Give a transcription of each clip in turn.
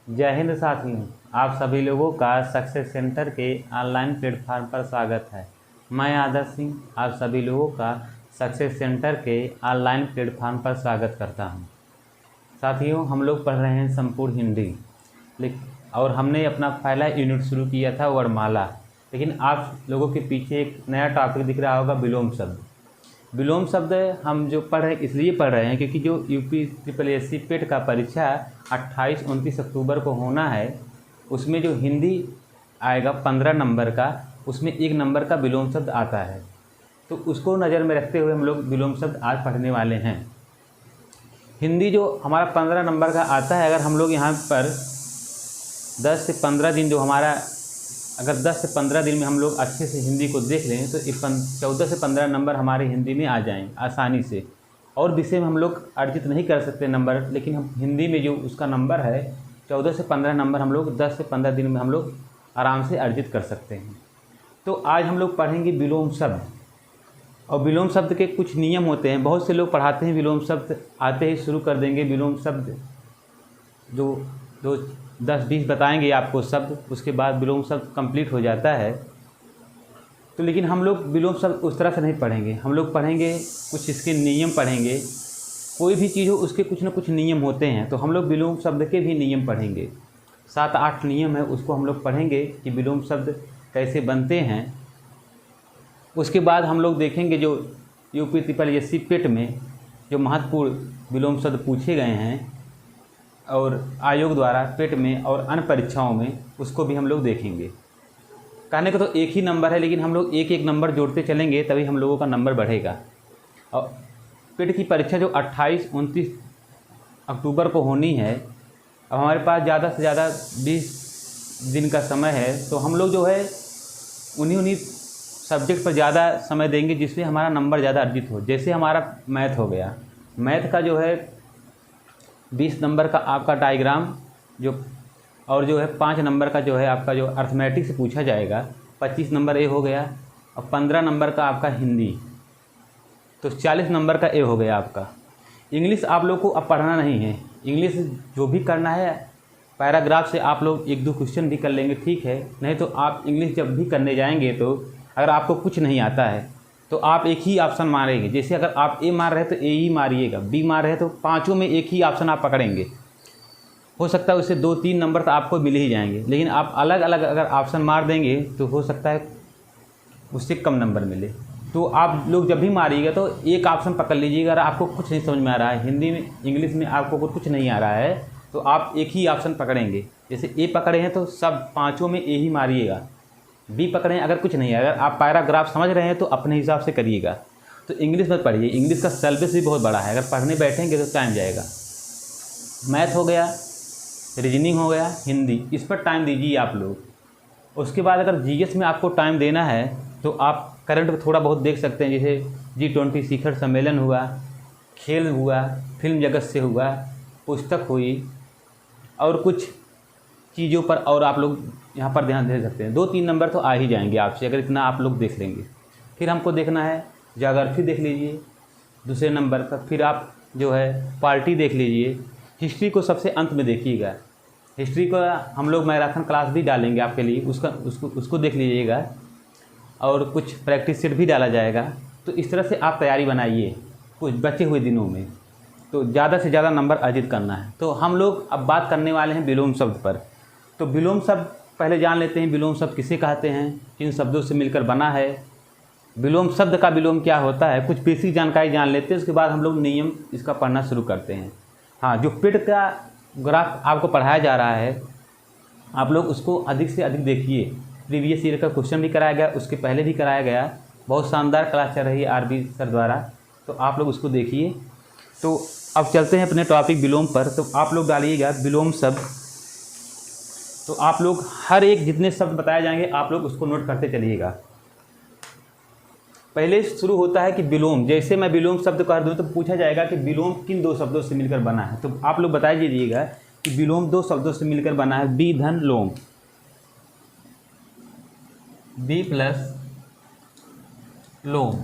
जय हिंद साथियों, आप सभी लोगों का सक्सेस सेंटर के ऑनलाइन प्लेटफार्म पर स्वागत है। मैं आदर्श सिंह आप सभी लोगों का सक्सेस सेंटर के ऑनलाइन प्लेटफार्म पर स्वागत करता हूं। साथियों, हम लोग पढ़ रहे हैं संपूर्ण हिंदी, और हमने अपना पहला यूनिट शुरू किया था वर्णमाला। लेकिन आप लोगों के पीछे एक नया टॉपिक दिख रहा होगा, विलोम शब्द। विलोम शब्द हम जो पढ़ रहे इसलिए पढ़ रहे हैं क्योंकि जो यूपी ट्रिपल एस सी पेट का परीक्षा 28-29 अक्टूबर को होना है, उसमें जो हिंदी आएगा 15 नंबर का, उसमें 1 नंबर का विलोम शब्द आता है। तो उसको नज़र में रखते हुए हम लोग विलोम शब्द आज पढ़ने वाले हैं। हिंदी जो हमारा 15 नंबर का आता है, अगर हम लोग यहाँ पर 10 से 15 दिन जो हमारा, अगर 10 से 15 दिन में हम लोग अच्छे से हिंदी को देख लें तो 14 से 15 नंबर हमारे हिंदी में आ जाएंगे आसानी से। और विषय में हम लोग अर्जित नहीं कर सकते नंबर, लेकिन हम हिंदी में जो उसका नंबर है 14 से 15 नंबर हम लोग 10 से 15 दिन में हम लोग आराम से अर्जित कर सकते हैं। तो आज हम लोग पढ़ेंगे विलोम शब्द। और विलोम शब्द के कुछ नियम होते हैं। बहुत से लोग पढ़ाते हैं विलोम शब्द, आते ही शुरू कर देंगे विलोम शब्द, जो 10-20 बताएंगे आपको शब्द, उसके बाद विलोम शब्द कंप्लीट हो जाता है। तो लेकिन हम लोग विलोम शब्द उस तरह से नहीं पढ़ेंगे, हम लोग पढ़ेंगे कुछ इसके नियम पढ़ेंगे। कोई भी चीज़ हो उसके कुछ ना कुछ नियम होते हैं, तो हम लोग विलोम शब्द के भी नियम पढ़ेंगे। 7-8 नियम है, उसको हम लोग पढ़ेंगे कि विलोम शब्द कैसे बनते हैं। उसके बाद हम लोग देखेंगे जो यूपी ट्रिपल एस सी पेट में जो महत्वपूर्ण विलोम शब्द पूछे गए हैं और आयोग द्वारा पेट में और अन्य परीक्षाओं में, उसको भी हम लोग देखेंगे। कहने का तो एक ही नंबर है, लेकिन हम लोग एक एक नंबर जोड़ते चलेंगे तभी हम लोगों का नंबर बढ़ेगा। और पेट की परीक्षा जो 28-29 अक्टूबर को होनी है, अब हमारे पास ज़्यादा से ज़्यादा 20 दिन का समय है, तो हम लोग जो है उन्हीं सब्जेक्ट पर ज़्यादा समय देंगे जिसमें हमारा नंबर ज़्यादा अर्जित हो। जैसे हमारा मैथ हो गया, मैथ का जो है 20 नंबर का आपका डायग्राम जो, और जो है 5 नंबर का जो है आपका जो अर्थमेटिक से पूछा जाएगा, 25 नंबर ए हो गया। और 15 नंबर का आपका हिंदी, तो 40 नंबर का ए हो गया आपका। इंग्लिश आप लोग को अब पढ़ना नहीं है। इंग्लिश जो भी करना है पैराग्राफ से आप लोग 1-2 क्वेश्चन भी कर लेंगे, ठीक है। नहीं तो आप इंग्लिश जब भी करने जाएंगे, तो अगर आपको कुछ नहीं आता है तो आप एक ही ऑप्शन मारेंगे। जैसे अगर आप ए मार रहे हैं तो ए ही मारिएगा, बी मार रहे हैं तो पाँचों में एक ही ऑप्शन आप पकड़ेंगे। हो सकता है उससे 2-3 नंबर तो आपको मिल ही जाएंगे, लेकिन आप अलग अलग अगर ऑप्शन मार देंगे तो हो सकता है उससे कम नंबर मिले। तो आप लोग जब भी मारिएगा तो एक ऑप्शन पकड़ लीजिएगा। अगर आपको कुछ नहीं समझ में आ रहा है, हिंदी में इंग्लिश में आपको कुछ नहीं आ रहा है, तो आप एक ही ऑप्शन पकड़ेंगे। जैसे ए पकड़े हैं तो सब पाँचों में ए ही मारिएगा, बी पकड़ें अगर कुछ नहीं है। अगर आप पैराग्राफ समझ रहे हैं तो अपने हिसाब से करिएगा। तो इंग्लिश मत पढ़िए, इंग्लिश का सिलेबस भी बहुत बड़ा है, अगर पढ़ने बैठेंगे तो टाइम जाएगा। मैथ हो गया, रीजनिंग हो गया, हिंदी, इस पर टाइम दीजिए आप लोग। उसके बाद अगर जीएस में आपको टाइम देना है तो आप करंट पर थोड़ा बहुत देख सकते हैं। जैसे G20 शिखर सम्मेलन हुआ, खेल हुआ, फिल्म जगत से हुआ, पुस्तक हुई, और कुछ चीज़ों पर और आप लोग यहाँ पर ध्यान दे सकते हैं। 2-3 नंबर तो आ ही जाएंगे आपसे अगर इतना आप लोग देख लेंगे। फिर हमको देखना है ज्योग्राफी देख लीजिए दूसरे नंबर पर। फिर आप जो है पॉलिटी देख लीजिए। हिस्ट्री को सबसे अंत में देखिएगा। हिस्ट्री का हम लोग मैराथन क्लास भी डालेंगे आपके लिए, उसको देख लीजिएगा, और कुछ प्रैक्टिस सेट भी डाला जाएगा। तो इस तरह से आप तैयारी बनाइए कुछ बचे हुए दिनों में, तो ज़्यादा से ज़्यादा नंबर अर्जित करना है। तो हम लोग अब बात करने वाले हैं विलोम शब्द पर। तो विलोम शब्द पहले जान लेते हैं, विलोम शब्द किसे कहते हैं, किन शब्दों से मिलकर बना है, विलोम शब्द का विलोम क्या होता है, कुछ बेसिक जानकारी जान लेते हैं। उसके बाद हम लोग नियम इसका पढ़ना शुरू करते हैं। हाँ, जो पेट का ग्राफ आपको पढ़ाया जा रहा है, आप लोग उसको अधिक से अधिक देखिए। प्रीवियस ईयर का क्वेश्चन भी कराया गया, उसके पहले भी कराया गया। बहुत शानदार क्लास चल रही है आरबी सर द्वारा, तो आप लोग उसको देखिए। तो अब चलते हैं अपने टॉपिक विलोम पर। तो आप लोग डालिएगा विलोम शब्द। तो आप लोग हर एक जितने शब्द बताए जाएंगे आप लोग उसको नोट करते चलिएगा। पहले शुरू होता है कि विलोम। जैसे मैं विलोम शब्द कर दूं तो पूछा जाएगा कि विलोम किन 2 शब्दों से मिलकर बना है। तो आप लोग बता दीजिएगा कि विलोम 2 शब्दों से मिलकर बना है, बी धन लोम, बी प्लस लोम।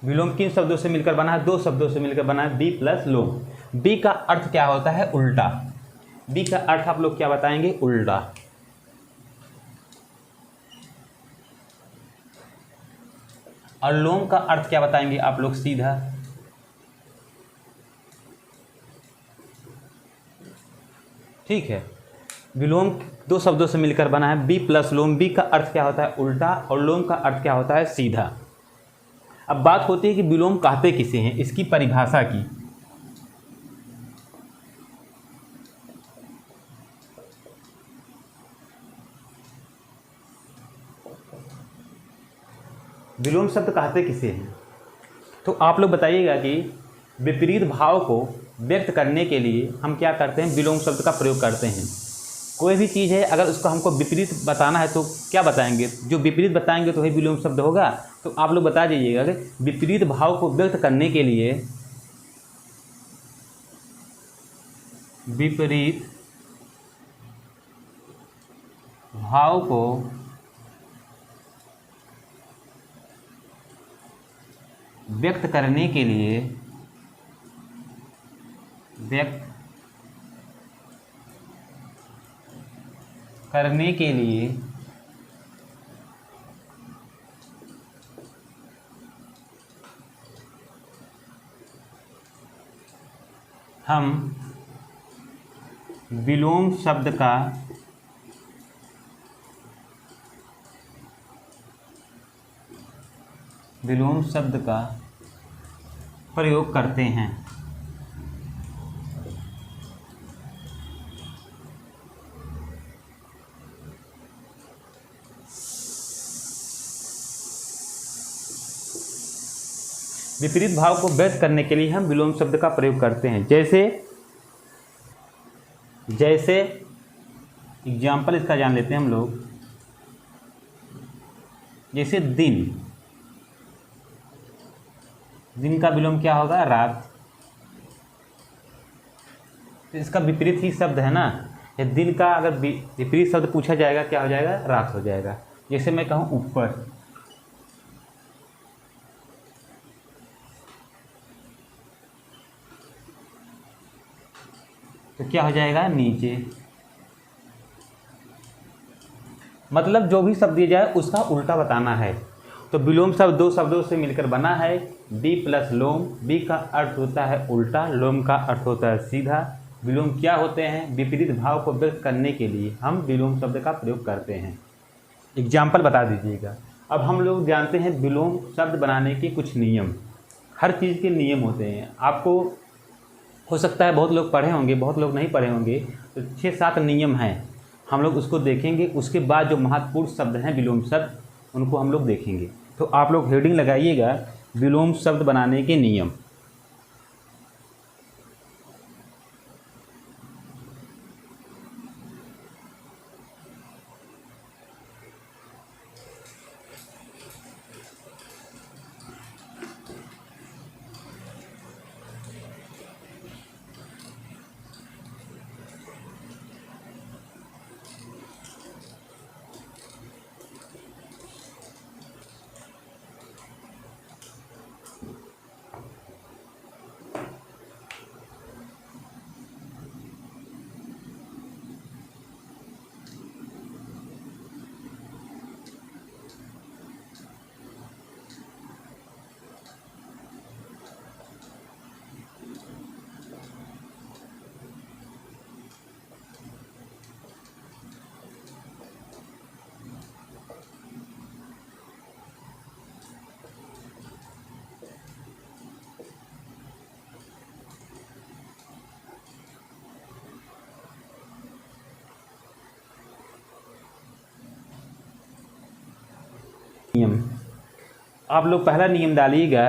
विलोम किन शब्दों से मिलकर बना है? दो शब्दों से मिलकर बना है, बी प्लस लोम। बी का अर्थ क्या होता है? उल्टा। बी का अर्थ आप लोग क्या बताएंगे? उल्टा। और लोम का अर्थ क्या बताएंगे आप लोग? सीधा। ठीक है, विलोम दो शब्दों से मिलकर बना है, बी प्लस लोम। बी का अर्थ क्या होता है? उल्टा, और लोम का अर्थ क्या होता है? सीधा। अब बात होती है कि विलोम कहते किसे हैं, इसकी परिभाषा की। विलोम शब्द कहते किसे हैं? तो आप लोग बताइएगा कि विपरीत भाव को व्यक्त करने के लिए हम क्या करते हैं? विलोम शब्द का प्रयोग करते हैं। कोई भी चीज़ है, अगर उसको हमको विपरीत बताना है तो क्या बताएंगे? जो विपरीत बताएंगे तो वही विलोम शब्द होगा। तो आप लोग बता दीजिएगा कि विपरीत भाव को व्यक्त करने के लिए, विपरीत भाव को व्यक्त करने के लिए, व्यक्त करने के लिए हम विलोम शब्द का प्रयोग करते हैं। विपरीत भाव को व्यक्त करने के लिए हम विलोम शब्द का प्रयोग करते हैं। जैसे एग्जाम्पल इसका जान लेते हैं हम लोग। जैसे दिन, दिन का विलोम क्या होगा? रात। तो इसका विपरीत ही शब्द है ना। ये दिन का अगर विपरीत शब्द पूछा जाएगा, क्या हो जाएगा? रात हो जाएगा। जैसे मैं कहूँ ऊपर, तो क्या हो जाएगा? नीचे। मतलब जो भी शब्द दिया जाए उसका उल्टा बताना है। तो विलोम शब्द दो शब्दों से मिलकर बना है, बी प्लस लोम। बी का अर्थ होता है उल्टा, लोम का अर्थ होता है सीधा। विलोम क्या होते हैं? विपरीत भाव को व्यक्त करने के लिए हम विलोम शब्द का प्रयोग करते हैं। एग्जाम्पल बता दीजिएगा। अब हम लोग जानते हैं विलोम शब्द बनाने के कुछ नियम। हर चीज़ के नियम होते हैं। आपको हो सकता है बहुत लोग पढ़े होंगे, बहुत लोग नहीं पढ़े होंगे। तो 6-7 नियम हैं, हम लोग उसको देखेंगे। उसके बाद जो महत्वपूर्ण शब्द हैं विलोम शब्द, उनको हम लोग देखेंगे। तो आप लोग हेडिंग लगाइएगा, विलोम शब्द बनाने के नियम। नियम आप लोग पहला नियम डालिएगा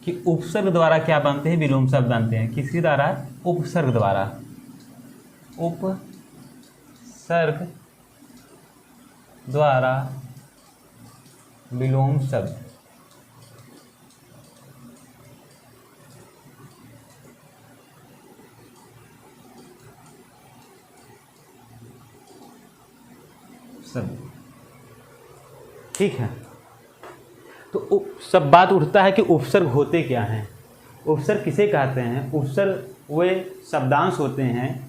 कि उपसर्ग द्वारा क्या बनते हैं? विलोम शब्द बनते हैं। किसके द्वारा? उपसर्ग द्वारा। उपसर्ग द्वारा विलोम शब्द। शब्द, ठीक है। तो तो सब बात उठता है कि उपसर्ग होते क्या हैं। उपसर्ग किसे कहते हैं? उपसर्ग वे शब्दांश होते हैं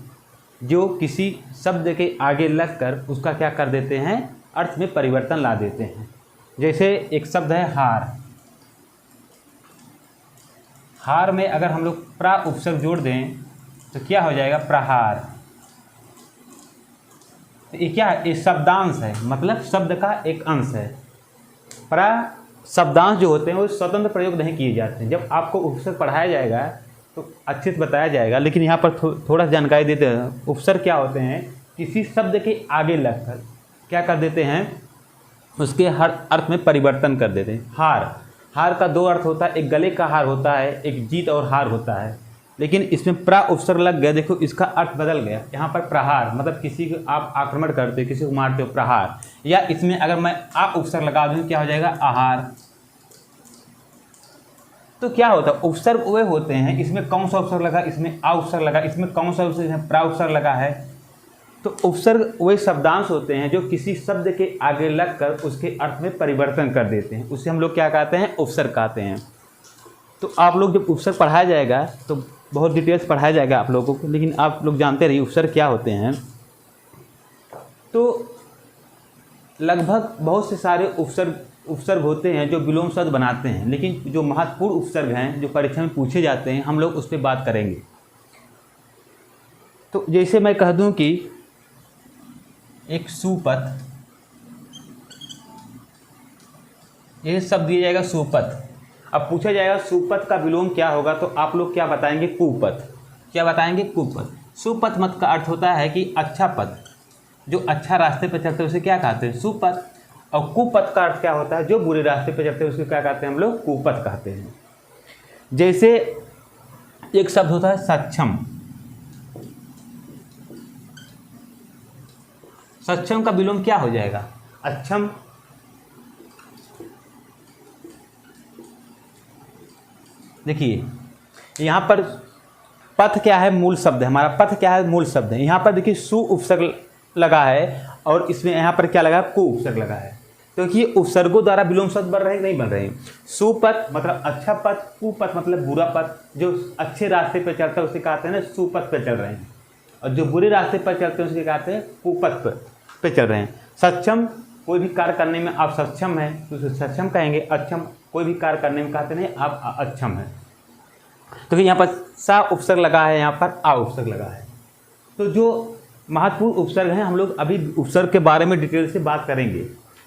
जो किसी शब्द के आगे लगकर उसका क्या कर देते हैं, अर्थ में परिवर्तन ला देते हैं। जैसे एक शब्द है हार। हार में अगर हम लोग प्रा उपसर्ग जोड़ दें तो क्या हो जाएगा? प्रहार। तो ये क्या है? ये शब्दांश है, मतलब शब्द का एक अंश है। प्रा शब्दांश जो होते हैं वो स्वतंत्र प्रयोग नहीं किए जाते हैं। जब आपको उपसर्ग पढ़ाया जाएगा तो अच्छे से बताया जाएगा, लेकिन यहाँ पर थोड़ा जानकारी देते हैं। उपसर्ग क्या होते हैं? किसी शब्द के आगे लगकर क्या कर देते हैं, उसके हर अर्थ में परिवर्तन कर देते हैं। हार, हार का दो अर्थ होता है, एक गले का हार होता है, एक जीत और हार होता है। लेकिन इसमें प्रा उपसर्ग लग गया, देखो इसका अर्थ बदल गया। यहाँ पर प्रहार मतलब किसी को आप आक्रमण करते हो, किसी को मारते हो, प्रहार। या इसमें अगर मैं आ उपसर्ग लगा दूँ क्या हो जाएगा? आहार। तो क्या होता है? उपसर्ग वे होते हैं, इसमें कौन सा उपसर्ग लगा? इसमें आ उपसर्ग लगा। इसमें कौन सा उपसर्ग? प्रा उपसर्ग लगा है। तो उपसर्ग वे शब्दांश होते हैं जो किसी शब्द के आगे लगकर उसके अर्थ में परिवर्तन कर देते हैं। उसे हम लोग क्या कहते हैं? उपसर्ग कहते हैं। तो आप लोग जब उपसर्ग पढ़ाया जाएगा तो बहुत डिटेल्स पढ़ाया जाएगा आप लोगों को, लेकिन आप लोग जानते रहिए उपसर्ग क्या होते हैं। तो लगभग बहुत से सारे उपसर्ग होते हैं जो विलोम शब्द बनाते हैं, लेकिन जो महत्वपूर्ण उपसर्ग हैं जो परीक्षा में पूछे जाते हैं हम लोग उस पर बात करेंगे। तो जैसे मैं कह दूं कि एक सुपथ, ये शब्द दिया जाएगा सुपथ। अब पूछा जाएगा सुपथ का विलोम क्या होगा, तो आप लोग क्या बताएंगे? कुपथ। क्या बताएंगे? कुपथ। सुपथ मत का अर्थ होता है कि अच्छा पथ, जो अच्छा रास्ते पर चलते हैं उसे क्या कहते हैं? सुपथ। और कुपथ का अर्थ क्या होता है? जो बुरे रास्ते पर चलते हैं उसको क्या कहते हैं? हम लोग कुपथ कहते हैं। जैसे एक शब्द होता है सक्षम। सक्षम का विलोम क्या हो जाएगा? अक्षम। देखिए यहाँ पर पथ क्या है? मूल शब्द है हमारा। पथ क्या है? मूल शब्द है। यहाँ पर देखिए सु उपसर्ग लगा है और इसमें यहाँ पर क्या लगा है? कु उपसर्ग लगा है। तो ये उपसर्गों द्वारा विलोम शब्द बन रहे हैं, नहीं बन रहे हैं। सुपथ मतलब अच्छा पथ, कुपथ मतलब बुरा पथ। जो अच्छे रास्ते पर चलता है उसे कहते हैं ना सुपथ पर चल रहे हैं, और जो बुरे रास्ते पर चलते हैं उसे कहते हैं कुपथ पर चल रहे हैं। सक्षम, कोई भी कार्य करने में आप सक्षम हैं तो उसे सक्षम कहेंगे। अक्षम, कोई भी कार्य करने में कहते नहीं आप अक्षम हैं। तो यहाँ पर सा उपसर्ग लगा है, यहाँ पर आ उपसर्ग लगा है। तो जो महत्वपूर्ण उपसर्ग हैं हम लोग अभी उपसर्ग के बारे में डिटेल से बात करेंगे,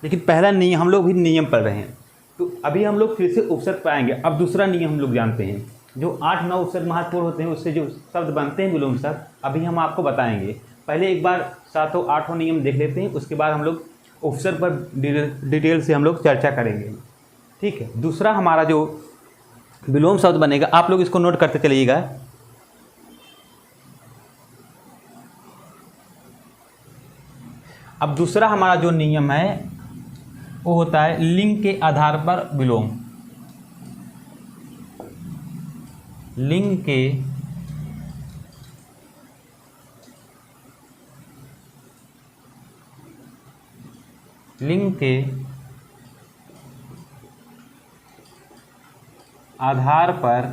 लेकिन पहला नियम हम लोग भी नियम पढ़ रहे हैं। तो अभी हम लोग फिर से उपसर्ग पाएंगे। अब दूसरा नियम हम लोग जानते हैं। जो 8-9 उपसर्ग महत्वपूर्ण होते हैं उससे जो शब्द बनते हैं विलोम शब्द, अभी हम आपको बताएंगे। पहले एक बार 7-8 नियम देख लेते हैं, उसके बाद हम लोग उपसर्ग पर डिटेल से हम लोग चर्चा करेंगे। ठीक है। दूसरा हमारा जो विलोम शब्द बनेगा, आप लोग इसको नोट करते चलिएगा। अब दूसरा हमारा जो नियम है वो होता है लिंग के आधार पर विलोम। लिंग के आधार पर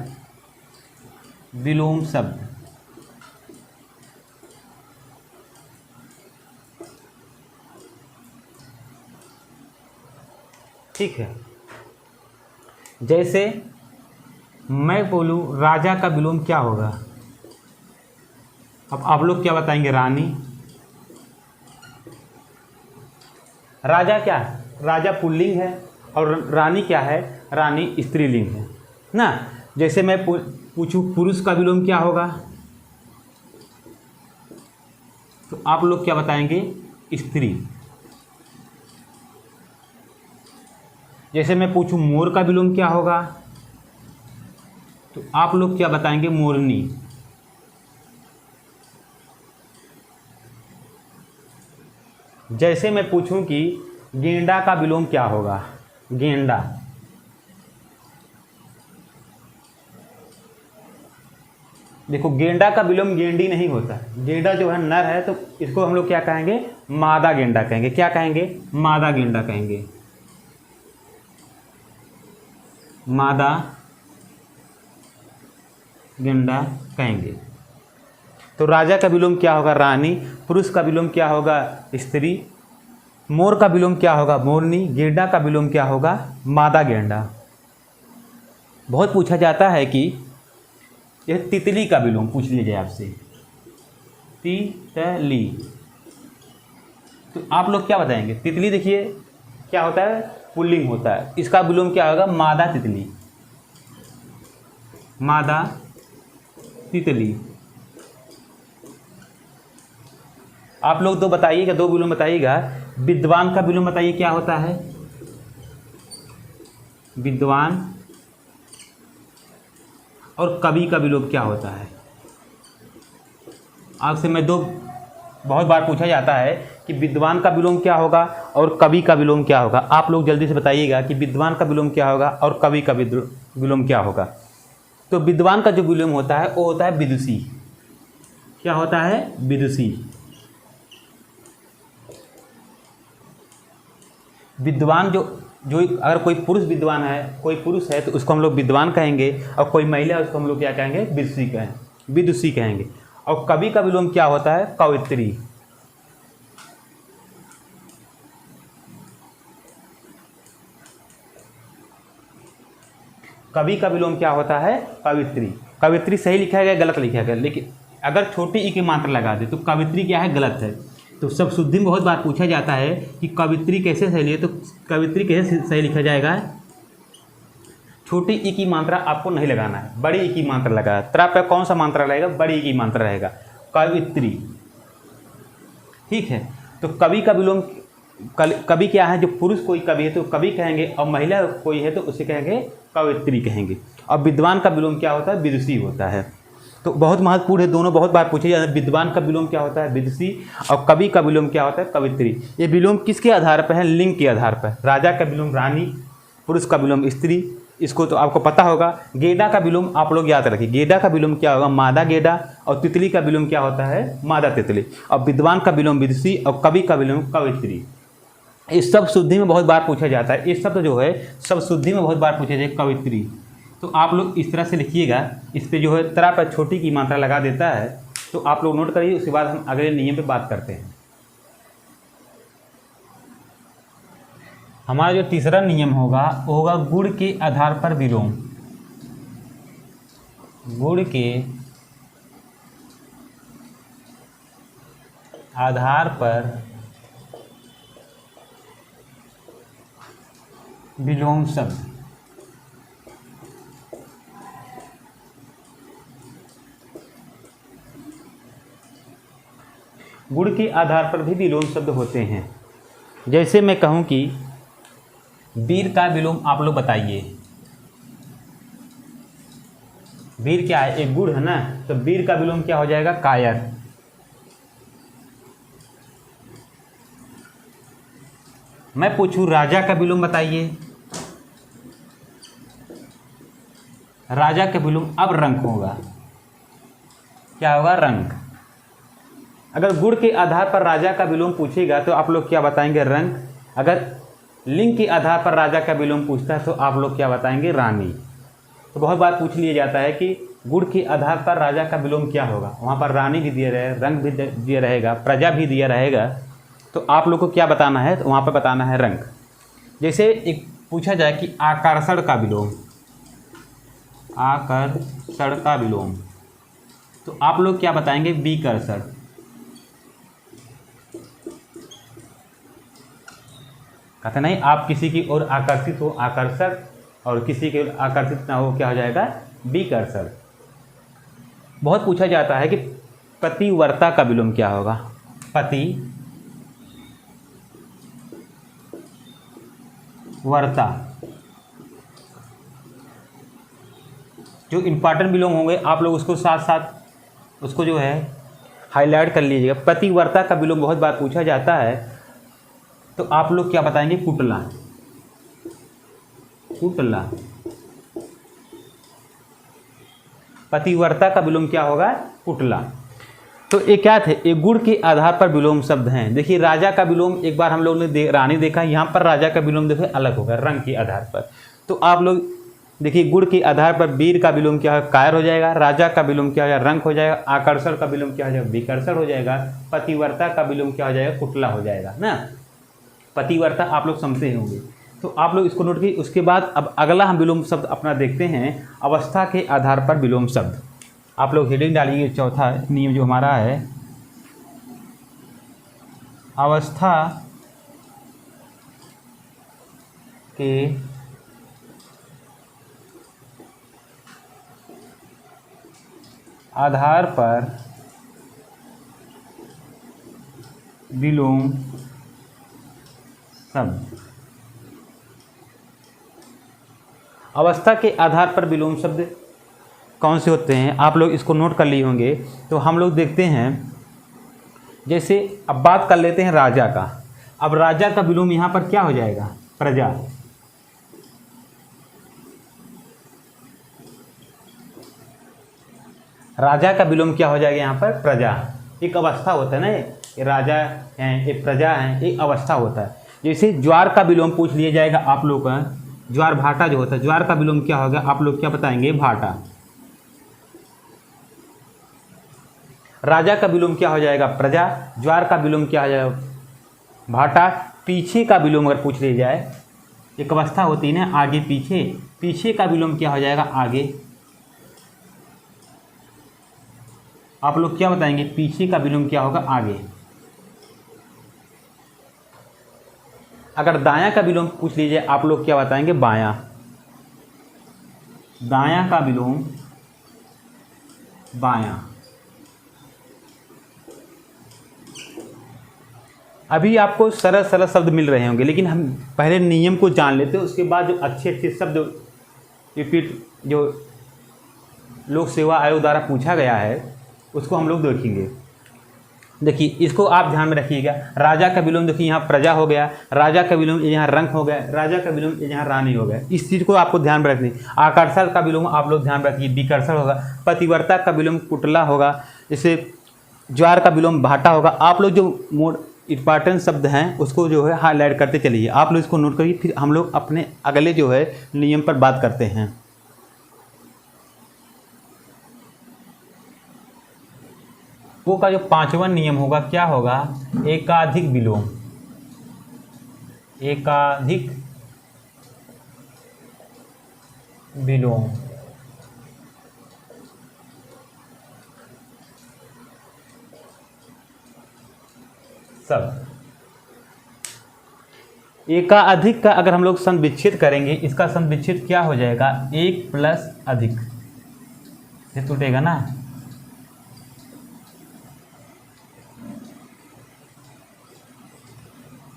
विलोम शब्द। ठीक है। जैसे मैं बोलूं राजा का विलोम क्या होगा? अब आप लोग क्या बताएंगे? रानी। राजा क्या है? राजा पुल्लिंग है, और रानी क्या है? रानी स्त्रीलिंग है ना। जैसे मैं पूछूं पुरुष का विलोम क्या होगा, तो आप लोग क्या बताएंगे? स्त्री। जैसे मैं पूछूं मोर का विलोम क्या होगा, तो आप लोग क्या बताएंगे? मोरनी। जैसे मैं पूछूं कि गेंडा का विलोम क्या होगा? गेंडा। देखो गेंडा का विलोम गेंडी नहीं होता। गेंडा जो है नर है, तो इसको हम लोग क्या कहेंगे? मादा गेंडा कहेंगे। क्या कहेंगे? मादा गेंडा कहेंगे। मादा गेंडा कहेंगे। तो राजा का विलोम क्या होगा? रानी। पुरुष का विलोम क्या होगा? स्त्री। मोर का विलोम क्या होगा? मोरनी। गेंडा का विलोम क्या होगा? मादा गेंडा। बहुत पूछा जाता है कि यह तितली का विलोम पूछ लिया जाए आपसे, तितली। तो आप लोग क्या बताएंगे? तितली देखिए क्या होता है? पुल्लिंग होता है। इसका विलोम क्या होगा? मादा तितली, मादा तितली। आप लोग दो बताइएगा, दो विलोम बताइएगा। विद्वान का विलोम बताइए क्या होता है? विद्वान। और कवि का विलोम क्या होता है? आपसे मैं दो बहुत बार पूछा जाता है कि विद्वान का विलोम क्या होगा और कवि का विलोम क्या होगा। आप लोग जल्दी से बताइएगा कि विद्वान का विलोम क्या होगा और कवि का विलोम क्या होगा। तो विद्वान का जो विलोम होता है वो होता है विदुषी। क्या होता है? विदुषी। विद्वान जो अगर कोई पुरुष विद्वान है, कोई पुरुष है तो उसको हम लोग विद्वान कहेंगे, और कोई महिला है उसको हम लोग क्या कहेंगे? विदुषी कहेंगे। और कवि का विलोम क्या होता है? कवयित्री। कवि का विलोम क्या होता है? कवित्री। कवित्री सही लिखा गया, गलत लिखा गया, लेकिन अगर छोटी ई की मात्रा लगा दे तो कवित्री क्या है? गलत है। तो सब शुद्धि में बहुत बार पूछा जाता है कि कवित्री कैसे सही है, तो कवित्री कैसे सही लिखा जाएगा? छोटी ई की मात्रा आपको नहीं लगाना है, बड़ी ई की मात्रा लगा। त्रा पे कौन सा मात्रा रहेगा? बड़ी ई की मात्रा रहेगा, कवित्री। ठीक है। तो कवि का विलोम, कवि क्या है? जो पुरुष कोई कवि है तो कवि कहेंगे, और महिला कोई है तो उसे कहेंगे कवयित्री कहेंगे। और विद्वान का विलोम क्या होता है? विदुषी होता है। तो बहुत महत्वपूर्ण है, दोनों बहुत बार पूछे जाते हैं। विद्वान का विलोम क्या होता है? विदुषी। और कवि का विलोम क्या होता है? कवित्री। ये विलोम किसके आधार पर है? लिंग के आधार पर। राजा का विलोम रानी, पुरुष का विलोम स्त्री, इसको तो आपको पता होगा। गेंडा का विलोम आप लोग याद रखिए, गेंडा का विलोम क्या होगा? मादा गेंडा। और तितली का विलोम क्या होता है? मादा तितली। और विद्वान का विलोम विदुषी, और कवि का विलोम कवयित्री। इस सब शुद्धि में बहुत बार पूछा जाता है। ये शब्द जो है सब शुद्धि में बहुत बार पूछे जाए, कवयित्री। तो आप लोग इस तरह से लिखिएगा। इस पे जो है तरह पर छोटी की मात्रा लगा देता है, तो आप लोग नोट करिए। उसके बाद हम अगले नियम पे बात करते हैं। हमारा जो तीसरा नियम होगा वो होगा गुण के आधार पर विलोम। गुण के आधार पर विलोम शब्द। गुण के आधार पर भी विलोम शब्द होते हैं। जैसे मैं कहूं कि वीर का विलोम आप लोग बताइए। वीर क्या है? एक गुण है ना, तो वीर का विलोम क्या हो जाएगा? कायर। मैं पूछूं राजा का विलोम बताइए। राजा का विलोम अब रंक होगा। क्या होगा? रंक। अगर गुण के आधार पर राजा का विलोम पूछेगा तो आप लोग क्या बताएंगे? रंक। अगर लिंग के आधार पर राजा का विलोम पूछता है तो आप लोग क्या बताएंगे? रानी। तो बहुत बार पूछ लिया जाता है कि गुण के आधार पर राजा का विलोम क्या होगा। वहाँ पर रानी भी दिया रहेगा, रंग भी दिया रहेगा, प्रजा भी दिया रहेगा। तो आप लोग को क्या बताना है? तो वहाँ पर बताना है रंग। जैसे एक पूछा जाए कि आकर्षण का विलोम, आकर्षण का विलोम, तो आप लोग क्या बताएंगे? विकर्षण। कहते नहीं, आप किसी की ओर आकर्षित हो, आकर्षण, और किसी की ओर आकर्षित ना हो, क्या हो जाएगा? विकर्षण। बहुत पूछा जाता है कि पतिव्रता का विलोम क्या होगा? पतिव्रता। जो इंपॉर्टेंट विलोम होंगे आप लोग उसको साथ साथ उसको जो है हाईलाइट कर लीजिएगा। पतिव्रता का विलोम बहुत बार पूछा जाता है, तो आप लोग क्या बताएंगे? पुतला। पुतला। पतिव्रता का विलोम क्या होगा? पुतला। तो ये क्या थे? एक गुण के आधार पर विलोम शब्द हैं। देखिए राजा का विलोम एक बार हम लोग ने रानी देखा, यहाँ पर राजा का विलोम देखो अलग होगा, रंग के आधार पर। तो आप लोग देखिए गुण के आधार पर वीर का विलोम क्या है, कायर हो जाएगा। राजा का विलोम क्या हो जाएगा, रंक हो जाएगा। आकर्षण का विलोम क्या हो जाएगा, विकर्षण हो जाएगा। पतिव्रता का विलोम क्या हो जाएगा, कुटला हो जाएगा ना। पतिव्रता आप लोग समझते होंगे, तो आप लोग इसको नोट कीजिए। उसके बाद अब अगला हम विलोम शब्द अपना देखते हैं, अवस्था के आधार पर विलोम शब्द। आप लोग हेडिंग डालिए, चौथा नियम जो हमारा है, अवस्था के आधार पर विलोम शब्द। अवस्था के आधार पर विलोम शब्द कौन से होते हैं, आप लोग इसको नोट कर लिए होंगे। तो हम लोग देखते हैं, जैसे अब बात कर लेते हैं राजा का। अब राजा का विलोम यहाँ पर क्या हो जाएगा, प्रजा। राजा का विलोम क्या हो जाएगा यहाँ पर, प्रजा। एक अवस्था होता है ना, ये राजा हैं, एक प्रजा हैं, एक अवस्था होता है। जैसे ज्वार का विलोम पूछ लिया जाएगा आप लोग का, ज्वार भाटा जो होता है, ज्वार का विलोम क्या होगा, आप लोग क्या बताएंगे, भाटा। राजा का विलोम क्या हो जाएगा, प्रजा। ज्वार का विलोम क्या हो जाएगा, भाटा। पीछे का विलोम अगर पूछ लिया जाए, एक अवस्था होती है ना, आगे पीछे, पीछे का विलोम क्या हो जाएगा, आगे। आप लोग क्या बताएंगे, पीछे का विलोम क्या होगा, आगे। अगर दायां का विलोम पूछ लीजिए, आप लोग क्या बताएंगे, बायां। दायां का विलोम बायां। अभी आपको सरल सरल शब्द मिल रहे होंगे, लेकिन हम पहले नियम को जान लेते हैं, उसके बाद जो अच्छे अच्छे शब्द रिपीट जो लोक सेवा आयोग द्वारा पूछा गया है उसको हम लोग देखेंगे। देखिए इसको आप ध्यान में रखिएगा। राजा का विलोम देखिए यहाँ प्रजा हो गया, राजा का विलोम यहाँ रंक हो गया, राजा का विलोम यहाँ रानी हो गया। इस चीज़ को आपको ध्यान में रखनी। आकर्षण का विलोम आप लोग ध्यान रखिए, विकर्षण होगा। पतिव्रता का विलोम कुटला होगा। जैसे ज्वार का विलोम भाटा होगा। आप लोग जो मोड इंपॉर्टेंट शब्द हैं उसको जो है हाईलाइट करते चलिए। आप लोग इसको नोट करिए, फिर हम लोग अपने अगले जो है नियम पर बात करते हैं। वो का जो पांचवा नियम होगा क्या होगा, एकाधिक विलोम। एकाधिक विलोम शब्द। एकाधिक का अगर हम लोग संध विच्छेद करेंगे, इसका संध विच्छेद क्या हो जाएगा, एक प्लस अधिक। ये टूटेगा ना,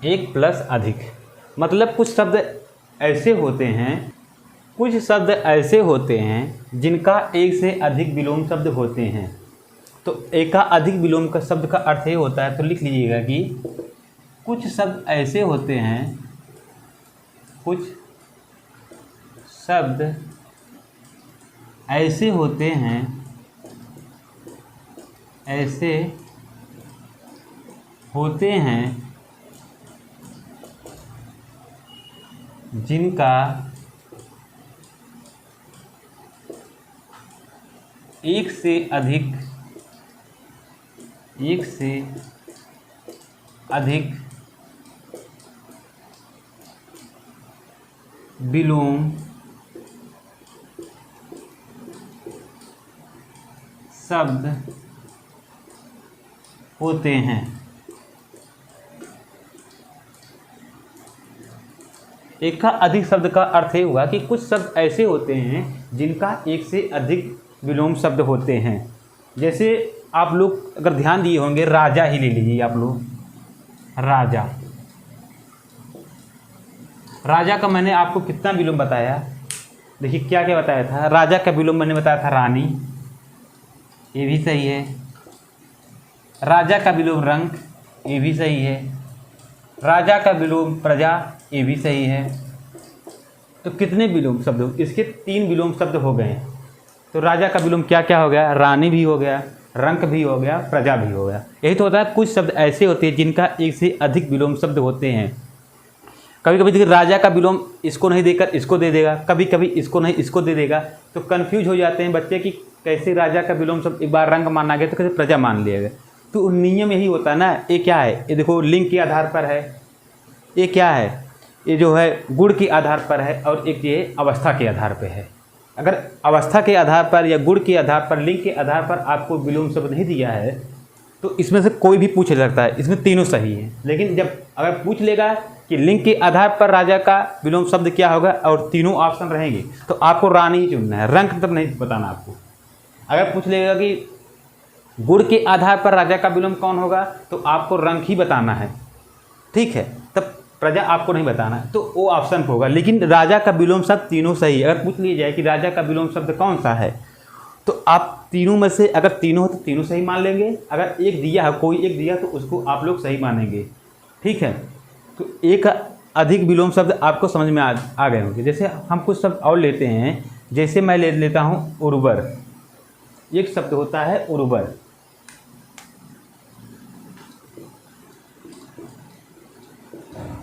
एक प्लस अधिक। मतलब कुछ शब्द ऐसे होते हैं जिनका एक से अधिक विलोम शब्द होते हैं। तो एकाधिक विलोम का शब्द का अर्थ ये होता है, तो लिख लीजिएगा कि कुछ शब्द ऐसे होते हैं, कुछ शब्द ऐसे होते हैं, ऐसे होते हैं जिनका एक से अधिक विलोम शब्द होते हैं। एक का अधिक शब्द का अर्थ ये हुआ कि कुछ शब्द ऐसे होते हैं जिनका एक से अधिक विलोम शब्द होते हैं। जैसे आप लोग अगर ध्यान दिए होंगे, राजा ही ले लीजिए आप लोग। राजा, राजा का मैंने आपको कितना विलोम बताया, देखिए क्या क्या बताया था। राजा का विलोम मैंने बताया था रानी, ये भी सही है। राजा का विलोम रंक, ये भी सही है। राजा का विलोम प्रजा, ये भी सही है। तो कितने विलोम शब्द, इसके 3 विलोम शब्द हो गए। तो राजा का विलोम क्या क्या हो गया, रानी भी हो गया, रंक भी हो गया, प्रजा भी हो गया। यही तो होता है, कुछ शब्द ऐसे होते हैं जिनका एक से अधिक विलोम शब्द होते हैं। कभी कभी देखिए राजा का विलोम इसको नहीं देकर इसको दे देगा, कभी कभी इसको नहीं इसको दे देगा, तो कन्फ्यूज हो जाते हैं बच्चे कि कैसे राजा का विलोम शब्द एक बार रंग माना गया तो कैसे प्रजा मान लिया गया। तो नियम यही होता है ना। ये क्या है, ये देखो लिंग के आधार पर है, ये क्या है, ये जो है गुण के आधार पर है, और एक ये अवस्था के आधार पर है। अगर अवस्था के आधार पर या गुण के आधार पर, लिंग के आधार पर आपको विलोम शब्द नहीं दिया है तो इसमें से कोई भी पूछ सकता है, इसमें तीनों सही है। लेकिन जब अगर पूछ लेगा कि लिंग के आधार पर राजा का विलोम शब्द क्या होगा और तीनों ऑप्शन रहेंगे तो आपको रानी ही चुनना है, रंग तब नहीं बताना आपको। अगर पूछ लेगा कि गुण के आधार पर राजा का विलोम कौन होगा तो आपको रंग ही बताना है, ठीक है, तब प्रजा आपको नहीं बताना है, तो वो ऑप्शन होगा। लेकिन राजा का विलोम शब्द तीनों सही है। अगर पूछ लिया जाए कि राजा का विलोम शब्द कौन सा है तो आप तीनों में से अगर तीनों हो तो तीनों सही मान लेंगे, अगर एक दिया है, कोई एक दिया तो उसको आप लोग सही मानेंगे, ठीक है। तो एक अधिक विलोम शब्द आपको समझ में आ गए होंगे। जैसे हम कुछ शब्द और लेते हैं, जैसे मैं ले लेता हूँ उर्वर, एक शब्द होता है उर्वर।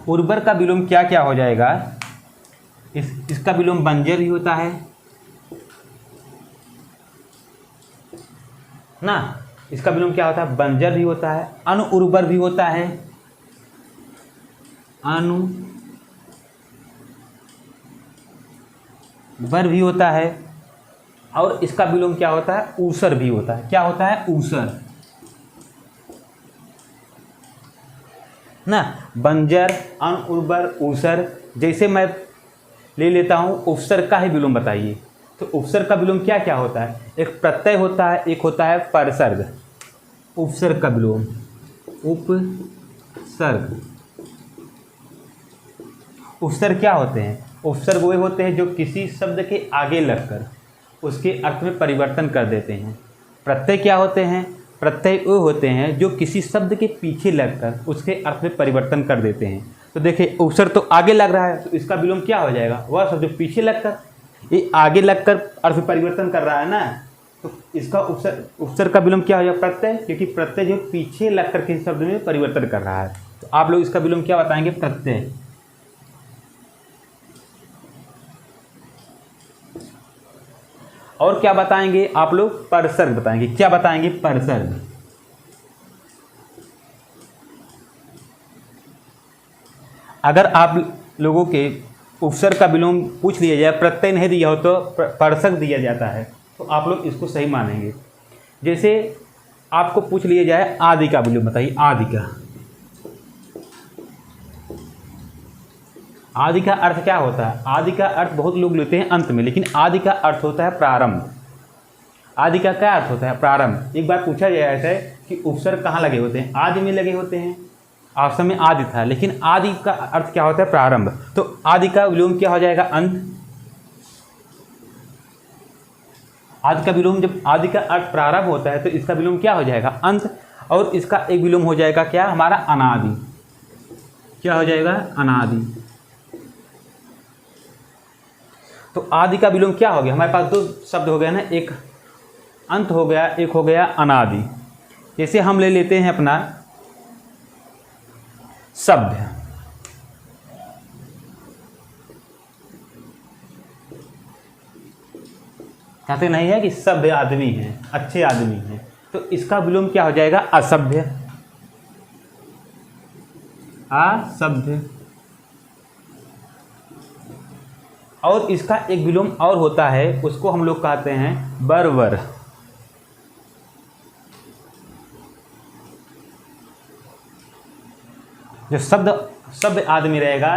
उर्वर का विलोम क्या क्या हो जाएगा, इसका विलोम बंजर ही होता है ना, इसका विलोम क्या होता है, बंजर भी होता है, अनुउर्वर भी होता है, अनुवर भी होता है, और इसका विलोम क्या होता है, ऊसर भी होता है। क्या होता है, ऊसर ना, बंजर, अनुउर्वर, ऊसर। जैसे मैं ले लेता हूँ उपसर्ग का ही विलोम बताइए, तो उपसर्ग का विलोम क्या क्या होता है, एक प्रत्यय होता है, एक होता है परसर्ग। उपसर्ग का विलोम उपसर्ग। उपसर्ग क्या होते हैं, उपसर्ग वे होते हैं जो किसी शब्द के आगे लगकर उसके अर्थ में परिवर्तन कर देते हैं। प्रत्यय क्या होते हैं, प्रत्यय वे होते हैं जो किसी शब्द के पीछे लगकर उसके अर्थ में परिवर्तन कर देते हैं। तो देखिए उपसर्ग तो आगे लग रहा है तो इसका विलोम क्या हो जाएगा, वह शब्द जो पीछे लगकर, ये आगे लगकर अर्थ में परिवर्तन कर रहा है ना, तो इसका उपसर्ग का विलोम क्या हो जाएगा, प्रत्यय, क्योंकि प्रत्यय जो पीछे लगकर किसी शब्द में परिवर्तन कर रहा है। तो आप लोग इसका विलोम क्या बताएंगे, प्रत्यय। और क्या बताएंगे आप लोग, परसर्ग बताएंगे। क्या बताएंगे, परसर्ग। अगर आप लोगों के उपसर्ग का विलोम पूछ लिया जाए, प्रत्यय नहीं दिया हो तो परसर्ग दिया जाता है, तो आप लोग इसको सही मानेंगे। जैसे आपको पूछ लिया जाए आदि का विलोम बताइए, आदि का। आदि का अर्थ क्या होता है, आदि का अर्थ बहुत लोग लेते हैं अंत में, लेकिन आदि का अर्थ होता है प्रारंभ। आदि का क्या अर्थ होता है, प्रारंभ। एक बार पूछा गया है कि उपसर्ग कहाँ लगे होते हैं, आदि में लगे होते हैं, ऑप्शन में आदि था, लेकिन आदि का अर्थ क्या होता है, प्रारंभ। तो आदि का विलोम क्या हो जाएगा, अंत। आदि का विलोम, जब आदि का अर्थ प्रारंभ होता है तो इसका विलोम क्या हो जाएगा, अंत। और इसका एक विलोम हो जाएगा क्या, हमारा अनादि। क्या हो जाएगा, अनादि। तो आदि का विलोम क्या हो गया, हमारे पास दो शब्द हो गया ना, एक अंत हो गया, एक हो गया अनादि। जैसे हम ले लेते हैं अपना सभ्य। कहते नहीं है कि सभ्य आदमी हैं, अच्छे आदमी हैं, तो इसका विलोम क्या हो जाएगा, असभ्य। असभ्य। और इसका एक विलोम और होता है, उसको हम लोग कहते हैं बर्बर। जो सभ्य आदमी रहेगा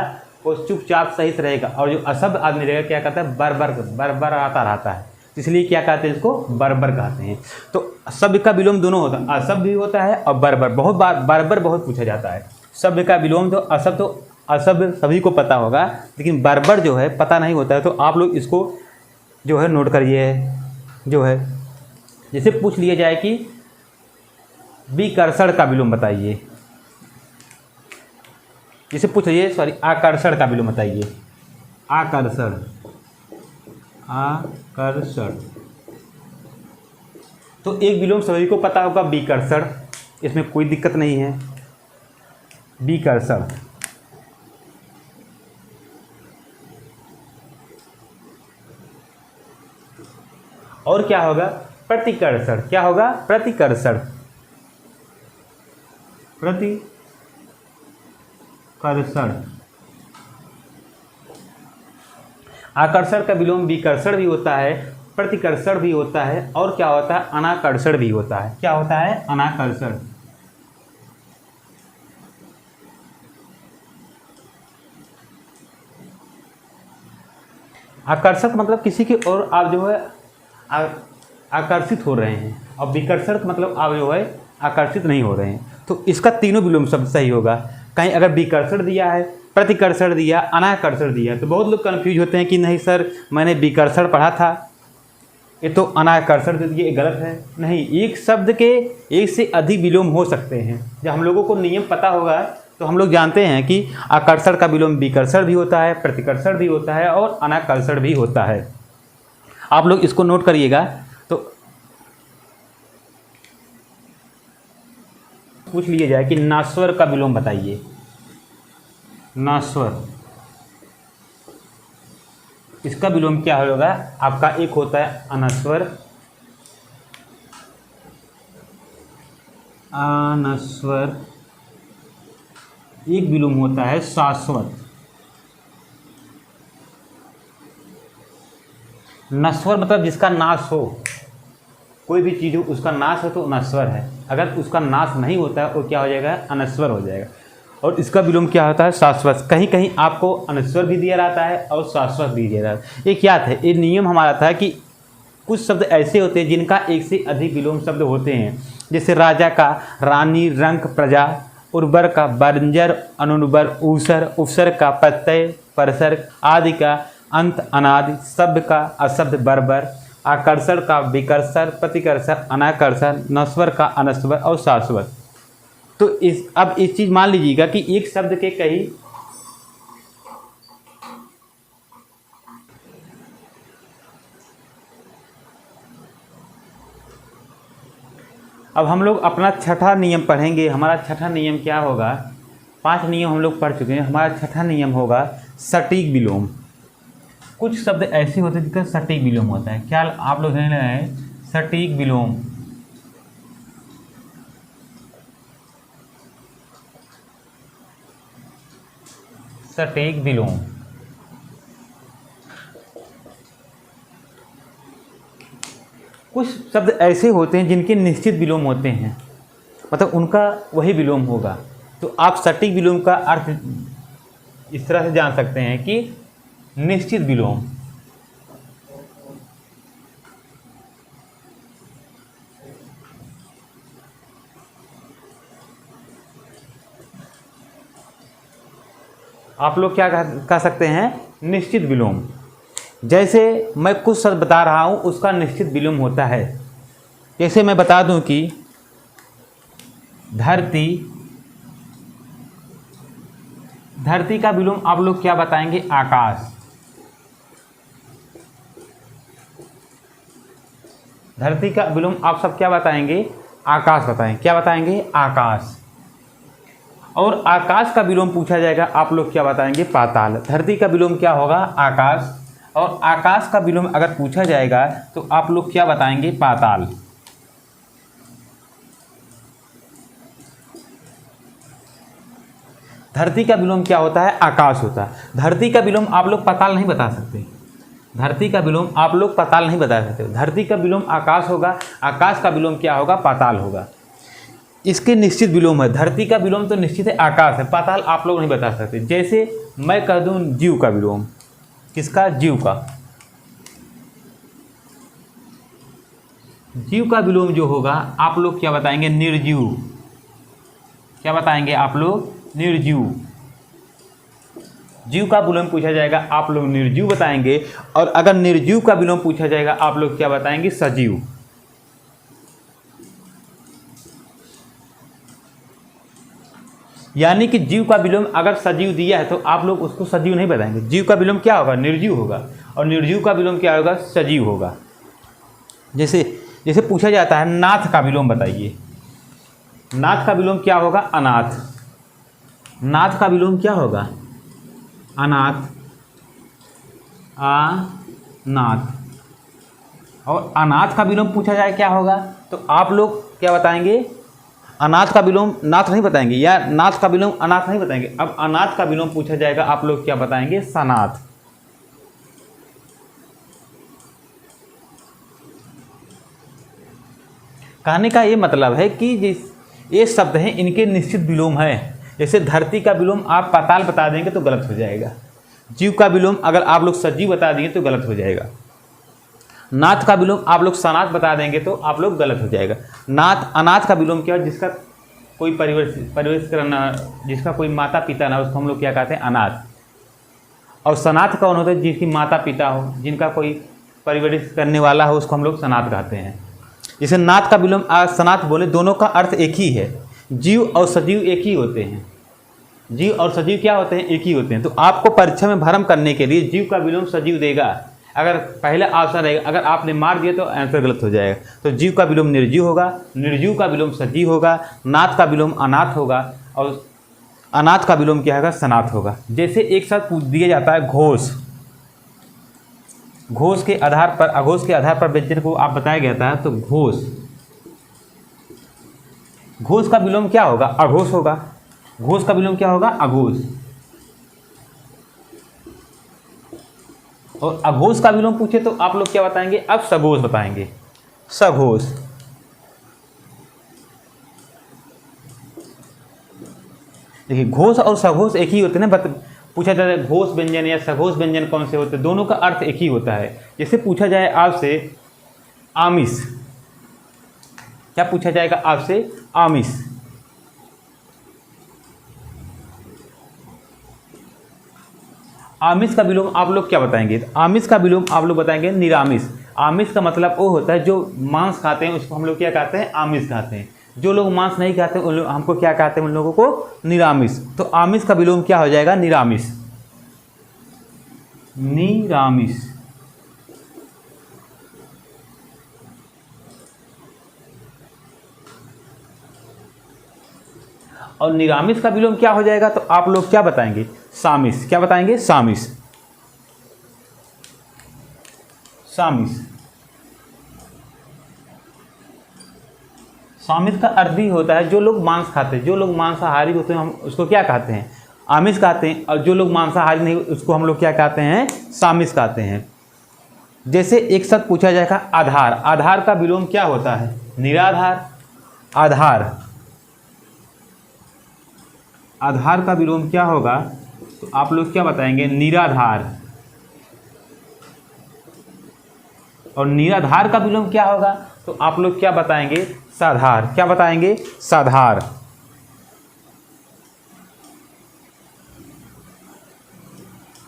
वो चुपचाप सही से रहेगा, और जो असभ्य आदमी रहेगा क्या कहता है, बर्बर आता रहता है, इसलिए क्या कहते हैं, इसको बर्बर कहते हैं। तो सभ्य का विलोम दोनों होता है, असभ्य भी होता है और बर्बर। बहुत बार बर्बर बहुत पूछा जाता है। सभ्य का विलोम तो असभ्य सभी को पता होगा, लेकिन बर्बर जो है पता नहीं होता है, तो आप लोग इसको जो है नोट करिए। जो है जैसे पूछ लिया जाए कि विकर्षण का विलोम बताइए, जैसे पूछ लीजिए, सॉरी, आकर्षण का विलोम बताइए। आकर्षण, आकर्षण। तो एक विलोम सभी को पता होगा, विकर्षण, इसमें कोई दिक्कत नहीं है, विकर्षण। और क्या होगा, प्रतिकर्षण। क्या होगा, प्रतिकर्षण। प्रतिकर्षण। आकर्षण का विलोम विकर्षण भी होता है, प्रतिकर्षण भी होता है, और क्या होता है, अनाकर्षण भी होता है। क्या होता है, अनाकर्षण। आकर्षक मतलब किसी की ओर आप जो है आकर्षित हो रहे हैं, और विकर्षण मतलब आप जो है आकर्षित नहीं हो रहे हैं। तो इसका तीनों विलोम शब्द सही होगा। कहीं अगर विकर्षण दिया है, प्रतिकर्षण दिया, अनाकर्षण दिया, तो बहुत लोग कन्फ्यूज होते हैं कि नहीं सर मैंने विकर्षण पढ़ा था, ये तो अनाकर्षण दे दिए, ये गलत है। नहीं, एक शब्द के एक से अधिक विलोम हो सकते हैं। जब हम लोगों को नियम पता होगा तो हम लोग जानते हैं कि आकर्षण का विलोम विकर्षण भी होता है, प्रतिकर्षण भी होता है, और अनाकर्षण भी होता है। आप लोग इसको नोट करिएगा। तो पूछ लिया जाए कि नास्वर का विलोम बताइए। नास्वर, इसका विलोम क्या होगा आपका, एक होता है अनस्वर, अनस्वर, एक विलोम होता है शाश्वत। नश्वर मतलब जिसका नाश हो, कोई भी चीज़ हो उसका नाश हो तो नश्वर है। अगर उसका नाश नहीं होता है वो क्या हो जाएगा, अनश्वर हो जाएगा। और इसका विलोम क्या होता है, शाश्वत। कहीं कहीं आपको अनश्वर भी दिया रहता है और शाश्वत भी दिया रहता है। ये क्या था, ये नियम हमारा था कि कुछ शब्द ऐसे होते हैं जिनका एक से अधिक विलोम शब्द होते हैं। जैसे राजा का रानी, रंक प्रजा, उर्वर का बंजर, अनुर्वर ऊसर, उपसर का प्रत्यय परसर, आदि का अंत अनादि, शब्द का अशब्द बर्बर, आकर्षण का विकर्षण, प्रतिकर्षण, अनाकर्षण, नश्वर का अनश्वर और शाश्वत। तो अब इस चीज़ मान लीजिएगा कि एक शब्द के कई अब हम लोग अपना छठा नियम पढ़ेंगे। हमारा छठा नियम क्या होगा, 5 नियम हम लोग पढ़ चुके हैं। हमारा छठा नियम होगा सटीक विलोम। कुछ शब्द ऐसे होते हैं जिनका सटीक विलोम होता है। क्या आप लोग जान रहे हैं, सटीक विलोम। सटीक विलोम कुछ शब्द ऐसे होते हैं जिनके निश्चित विलोम होते हैं, मतलब उनका वही विलोम होगा। तो आप सटीक विलोम का अर्थ इस तरह से जान सकते हैं कि निश्चित विलोम। आप लोग क्या कह सकते हैं, निश्चित विलोम। जैसे मैं कुछ शब्द बता रहा हूं उसका निश्चित विलोम होता है। जैसे मैं बता दूं कि धरती, धरती का विलोम आप लोग क्या बताएंगे, आकाश। धरती का विलोम आप सब क्या बताएंगे, आकाश बताएंगे। क्या बताएंगे, आकाश। और आकाश का विलोम पूछा जाएगा, आप लोग क्या बताएंगे, पाताल। धरती का विलोम क्या होगा, आकाश। और आकाश का विलोम अगर पूछा जाएगा तो आप लोग क्या बताएंगे, पाताल। धरती का विलोम क्या होता है, आकाश होता है। धरती का विलोम आप लोग पाताल नहीं बता सकते। धरती का विलोम आप लोग पाताल नहीं बता सकते। धरती का विलोम आकाश होगा, आकाश का विलोम क्या होगा, पाताल होगा। इसके निश्चित विलोम है। धरती का विलोम तो निश्चित है, आकाश है। पाताल आप लोग नहीं बता सकते। जैसे मैं कह दूं जीव का विलोम, किसका, जीव का। जीव का विलोम जो होगा आप लोग क्या बताएंगे, निर्जीव। क्या बताएंगे आप लोग, निर्जीव। जीव का विलोम पूछा जाएगा आप लोग निर्जीव बताएंगे। और अगर निर्जीव का विलोम पूछा जाएगा आप लोग क्या बताएंगे, सजीव। यानी कि जीव का विलोम अगर सजीव दिया है तो आप लोग उसको सजीव नहीं बताएंगे। जीव का विलोम क्या होगा, निर्जीव होगा। और निर्जीव का विलोम क्या होगा, सजीव होगा। जैसे पूछा जाता है नाथ का विलोम बताइए। नाथ का विलोम क्या होगा, अनाथ। नाथ का विलोम क्या होगा, अनाथ, अनाथ। और अनाथ का विलोम पूछा जाए क्या होगा, तो आप लोग क्या बताएंगे, अनाथ का विलोम नाथ नहीं बताएंगे, या नाथ का विलोम अनाथ नहीं बताएंगे। अब अनाथ का विलोम पूछा जाएगा, आप लोग क्या बताएंगे, सनाथ। कहने का ये मतलब है कि ये शब्द हैं, इनके निश्चित विलोम है। जैसे धरती का विलोम आप पाताल बता देंगे तो गलत हो जाएगा। जीव का विलोम अगर आप लोग सजीव बता देंगे तो गलत हो जाएगा। नाथ का विलोम आप लोग सनाथ बता देंगे तो आप लोग गलत हो जाएगा। नाथ अनाथ का विलोम क्या है, जिसका कोई परिवेश करना, जिसका कोई माता पिता ना, उसको हम लोग क्या कहते हैं, अनाथ। और सनाथ कौन होता है, जिसकी माता पिता हो, जिनका कोई परिवेश करने वाला हो, उसको हम लोग सनाथ कहते हैं। जैसे नाथ का विलोम सनाथ बोले, दोनों का अर्थ एक ही है। जीव और सजीव एक ही होते हैं। जीव और सजीव क्या होते हैं, एक ही होते हैं। तो आपको परीक्षा में भ्रम करने के लिए जीव का विलोम सजीव देगा। अगर पहला ऑप्शन रहेगा, अगर आपने मार दिया तो आंसर गलत हो जाएगा। तो जीव का विलोम निर्जीव होगा, निर्जीव का विलोम सजीव होगा, नाथ का विलोम अनाथ होगा, और अनाथ का विलोम क्या होगा, सनाथ होगा। जैसे एक साथ पूछ दिया जाता है घोष, घोष के आधार पर, अघोष के आधार पर व्यंजन को आप बताया गया था, तो घोष, घोष का विलोम क्या होगा, अघोष होगा। घोष का विलोम क्या होगा, अघोष। और अघोष का विलोम पूछे तो आप लोग क्या बताएंगे, अब सघोष बताएंगे, सघोष। देखिए घोष और सघोष एक ही होते हैं ना। पूछा जाता है घोष व्यंजन या सघोष व्यंजन कौन से होते हैं, दोनों का अर्थ एक ही होता है। जैसे पूछा जाए आपसे आमिष, क्या पूछा जाएगा आपसे, आमिष। आमिष का विलोम आप लोग क्या बताएंगे, आमिष का विलोम आप लोग बताएंगे निरामिष। आमिष का मतलब वो होता है जो मांस खाते हैं, उसको हम लोग क्या कहते हैं, आमिष कहते हैं। जो लोग मांस नहीं खाते उन लोग हमको क्या कहते हैं, उन लोगों को निरामिष। तो आमिष का विलोम क्या हो जाएगा, निरामिष, निरामिष। और निरामिष का विलोम क्या हो जाएगा, तो आप लोग क्या बताएंगे, सामिष। क्या बताएंगे, सामिष, सामिष। सामिष का अर्थ भी होता है जो लोग मांस खाते हैं, जो लोग मांसाहारी होते हैं हम उसको क्या कहते हैं, आमिष कहते हैं। और जो लोग मांसाहारी नहीं उसको हम लोग क्या कहते हैं, सामिष कहते हैं। जैसे एक शब्द पूछा जाएगा आधार, आधार का विलोम क्या होता है, निराधार। आधार, आधार का विलोम क्या होगा, तो आप लोग क्या बताएंगे, निराधार। और निराधार का विलोम क्या होगा, तो आप लोग क्या बताएंगे, साधार। क्या बताएंगे, साधार।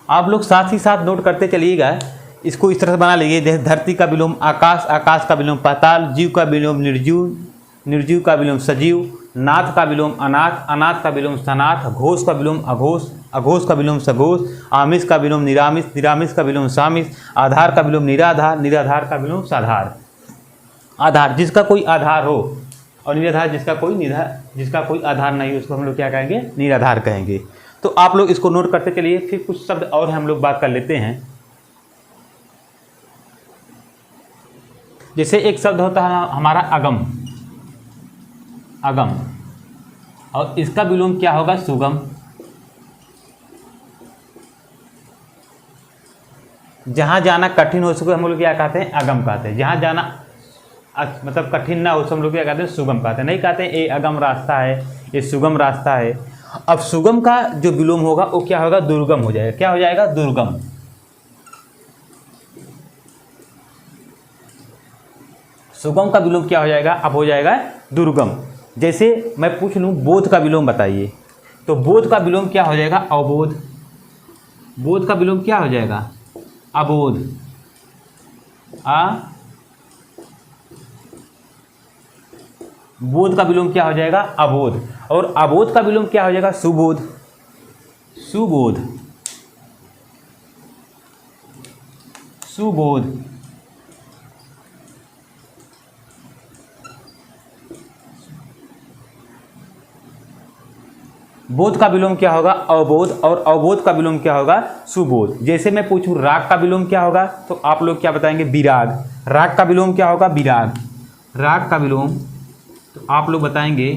आप लोग साथ ही साथ नोट करते चलिएगा, इसको इस तरह से बना लीजिए। जैसे धरती का विलोम आकाश, आकाश का विलोम पाताल, जीव का विलोम निर्जीव, निर्जीव का विलोम सजीव, नाथ का विलोम अनाथ, अनाथ का विलोम सनाथ, घोष का विलोम अघोष, अघोष का विलोम सघोष, आमिष का विलोम निरामिष, निरामिष का विलोम सामिष, आधार का विलोम निराधार, निराधार का विलोम साधार। आधार जिसका कोई आधार हो, और निराधार जिसका कोई आधार नहीं हो, उसको हम लोग क्या कहेंगे, निराधार कहेंगे। तो आप लोग इसको नोट करते चलिए। फिर कुछ शब्द और हम लोग बात कर लेते हैं। जैसे एक शब्द होता है हमारा अगम, अगम, और इसका विलोम क्या होगा, सुगम। जहाँ जाना कठिन हो सके हम लोग क्या कहते हैं, अगम कहते हैं। जहाँ जाना मतलब कठिन ना हो तो हम लोग क्या कहते हैं, सुगम कहते हैं। नहीं कहते हैं ये अगम रास्ता है, ये सुगम रास्ता है। अब सुगम का जो विलोम होगा वो क्या होगा, दुर्गम हो जाएगा। क्या हो जाएगा, दुर्गम। सुगम का विलोम क्या हो जाएगा, अब हो जाएगा दुर्गम। जैसे मैं पूछ लूँ बोध का विलोम बताइए, तो बोध का विलोम क्या हो जाएगा, अबोध। बोध का विलोम क्या हो जाएगा, अबोध। बोध का विलोम क्या हो जाएगा, अबोध। और अबोध का विलोम क्या हो जाएगा, सुबोध, सुबोध, सुबोध। बोध का विलोम क्या होगा? अवबोध, और अवबोध का विलोम क्या होगा? सुबोध। जैसे मैं पूछूं राग का विलोम क्या होगा, तो आप लोग क्या बताएंगे? विराग। राग का विलोम क्या होगा? विराग। राग का विलोम तो आप लोग बताएंगे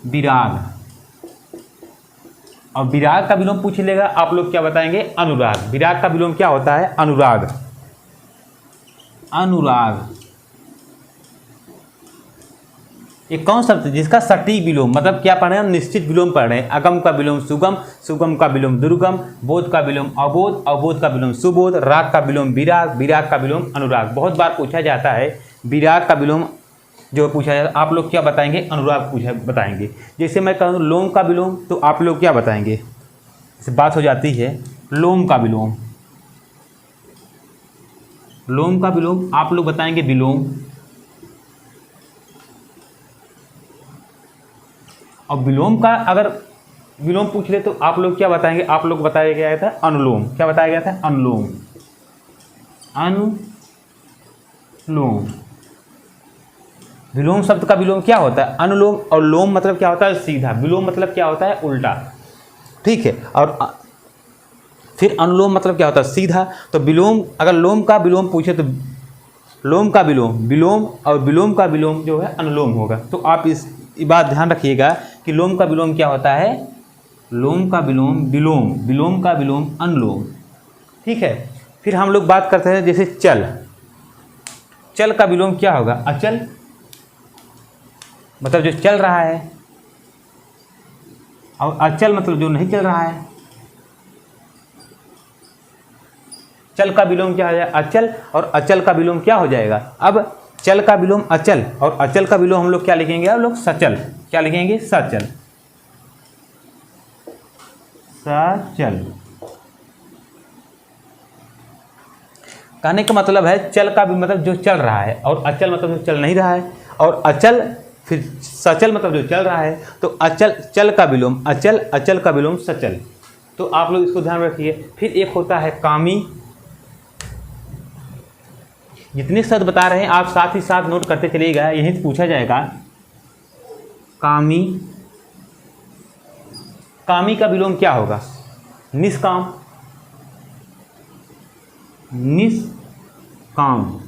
विराग। और विराग का विलोम पूछ लेगा, आप लोग क्या बताएंगे? अनुराग। विराग का विलोम क्या होता है? अनुराग। अनुराग एक कौन शब्द जिसका सटीक विलोम, मतलब क्या पढ़ रहे हैं? निश्चित विलोम पढ़ रहे हैं। अगम का विलोम सुगम, सुगम का विलोम दुर्गम, बोध का विलोम अबोध, अबोध का विलोम सुबोध, राग का विलोम विराग, विराग का विलोम अनुराग। बहुत बार पूछा जाता है विराग का विलोम जो पूछा जाता है, आप लोग क्या बताएंगे? अनुराग बताएंगे। जैसे मैं कहूँ लोम का विलोम, तो आप लोग क्या बताएंगे? इस बात हो जाती है लोम का विलोम। लोम का विलोम आप लोग बताएंगे विलोम। और विलोम का अगर विलोम पूछ ले तो आप लोग क्या बताएंगे? आप लोग बताया गया था अनुलोम। क्या बताया गया था? अनुलोम। अनुलोम। विलोम शब्द का विलोम क्या होता है? अनुलोम। और लोम मतलब क्या होता है? सीधा। विलोम मतलब क्या होता है? उल्टा। ठीक है। और फिर अनुलोम मतलब क्या होता है? सीधा। तो विलोम, अगर लोम का विलोम पूछे तो लोम का विलोम विलोम, और विलोम का विलोम जो है अनुलोम होगा। तो आप इस बात ध्यान रखिएगा कि लोम का विलोम क्या होता है? लोम का विलोम विलोम, विलोम का विलोम अनुलोम। ठीक है। फिर हम लोग बात करते हैं जैसे चल। चल का विलोम क्या होगा? अचल, मतलब जो चल रहा है, और अचल मतलब जो नहीं चल रहा है। चल का विलोम क्या हो जाएगा? अचल, और अचल का विलोम क्या हो जाएगा? अब चल का विलोम अचल, और अचल का विलोम हम लोग क्या लिखेंगे? हम लोग सचल। क्या लिखेंगे? सचल। सचल। कहने का मतलब है चल का भी मतलब जो चल रहा है, और अचल मतलब जो चल नहीं रहा है, और अचल फिर सचल मतलब जो चल रहा है। तो अचल, चल का विलोम अचल, अचल का विलोम सचल। तो आप लोग इसको ध्यान रखिए। फिर एक होता है कामी। जितने शब्द बता रहे हैं आप साथ ही साथ नोट करते चलिएगा, यहीं से पूछा जाएगा। कामी। कामी का विलोम क्या होगा? निष्काम। निष्काम।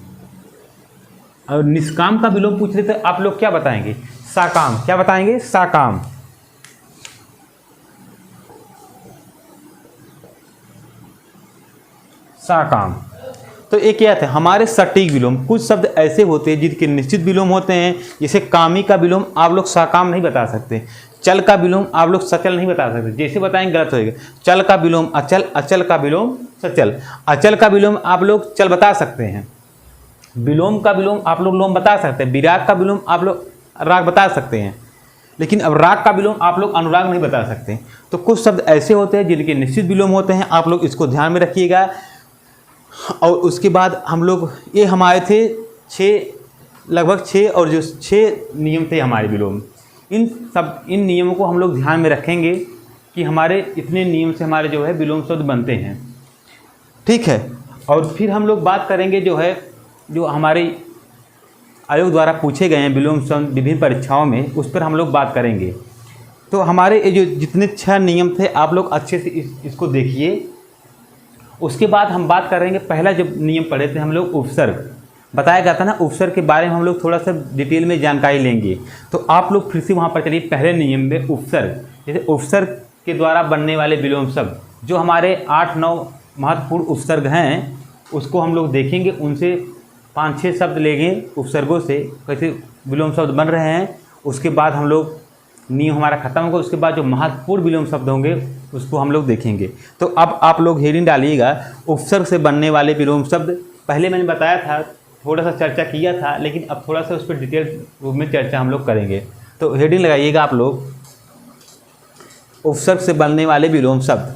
और निष्काम का विलोम पूछ लेते आप लोग क्या बताएंगे? साकाम। क्या बताएंगे? साकाम। साकाम। तो एक क्या था हमारे सटीक विलोम। कुछ शब्द ऐसे होते हैं जिनके निश्चित विलोम होते हैं, जैसे कामी का विलोम आप लोग साकाम नहीं बता सकते। चल का विलोम आप लोग सचल नहीं बता सकते, जैसे बताएंगे गलत होएगा। चल का विलोम अचल, अचल का विलोम सचल। अचल का विलोम आप लोग चल बता सकते हैं। विलोम का विलोम आप लोग लोम बता सकते हैं। विराग का विलोम आप लोग राग बता सकते हैं, लेकिन अब राग का विलोम आप लोग अनुराग नहीं बता सकते। तो कुछ शब्द ऐसे होते हैं जिनके निश्चित विलोम होते हैं, आप लोग इसको ध्यान में रखिएगा। और उसके बाद हम लोग ये हमारे थे 6, लगभग 6, और जो 6 नियम थे हमारे विलोम, इन नियमों को हम लोग ध्यान में रखेंगे कि हमारे इतने नियम से हमारे जो है विलोम शब्द बनते हैं। ठीक है। और फिर हम लोग बात करेंगे जो हमारे आयोग द्वारा पूछे गए हैं विलोम शब्द विभिन्न परीक्षाओं में, उस पर हम लोग बात करेंगे। तो हमारे ये जो जितने 6 नियम थे आप लोग अच्छे से इसको देखिए। उसके बाद हम बात करेंगे, पहला जो नियम पढ़े थे हम लोग उपसर्ग, बताया गया था ना, उपसर्ग के बारे में हम लोग थोड़ा सा डिटेल में जानकारी लेंगे। तो आप लोग फिर से वहाँ पर चलिए। पहले नियम में उपसर्ग, जैसे उपसर्ग के द्वारा बनने वाले विलोम शब्द, जो हमारे 8-9 महत्वपूर्ण उपसर्ग हैं, उसको हम लोग देखेंगे। उनसे 5-6 शब्द लेंगे उपसर्गों से, कैसे विलोम शब्द बन रहे हैं। उसके बाद हम लोग नियम हमारा खत्म होगा। उसके बाद जो महत्वपूर्ण विलोम शब्द होंगे उसको हम लोग देखेंगे। तो अब आप लोग हेडिंग डालिएगा, उपसर्ग से बनने वाले विलोम शब्द। पहले मैंने बताया था, थोड़ा सा चर्चा किया था, लेकिन अब थोड़ा सा उस पर डिटेल रूप में चर्चा हम लोग करेंगे। तो हेडिंग लगाइएगा आप लोग, उपसर्ग से बनने वाले विलोम शब्द।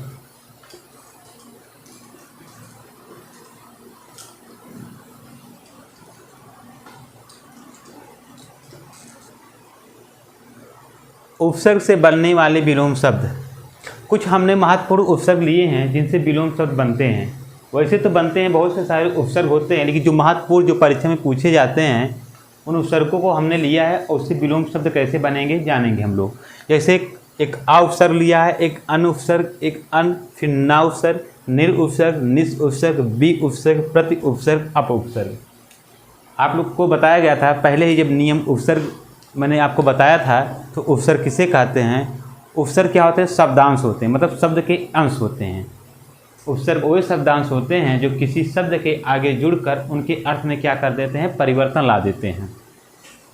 उपसर्ग से बनने वाले विलोम शब्द, कुछ हमने महत्वपूर्ण उपसर्ग लिए हैं जिनसे विलोम शब्द बनते हैं। वैसे तो बनते हैं, बहुत से सारे उपसर्ग होते हैं, लेकिन जो महत्वपूर्ण जो परीक्षा में पूछे जाते हैं उन उपसर्गों को हमने लिया है, और उससे विलोम शब्द कैसे बनेंगे जानेंगे हम लोग। जैसे एक आ उपसर्ग लिया है, एक अन उपसर्ग, एक अन, फिर ना उपसर्ग, निर उपसर्ग, निस उपसर्ग, बी उपसर्ग, प्रति उपसर्ग, अप उपसर्ग। आप लोग को बताया गया था पहले ही जब नियम उपसर्ग मैंने आपको बताया था, तो उपसर्ग किसे कहते हैं? उपसर्ग क्या होते हैं? शब्दांश होते हैं, मतलब शब्द के अंश होते हैं। उपसर्ग वही शब्दांश होते हैं जो किसी शब्द के आगे जुड़कर उनके अर्थ में क्या कर देते हैं? परिवर्तन ला देते हैं।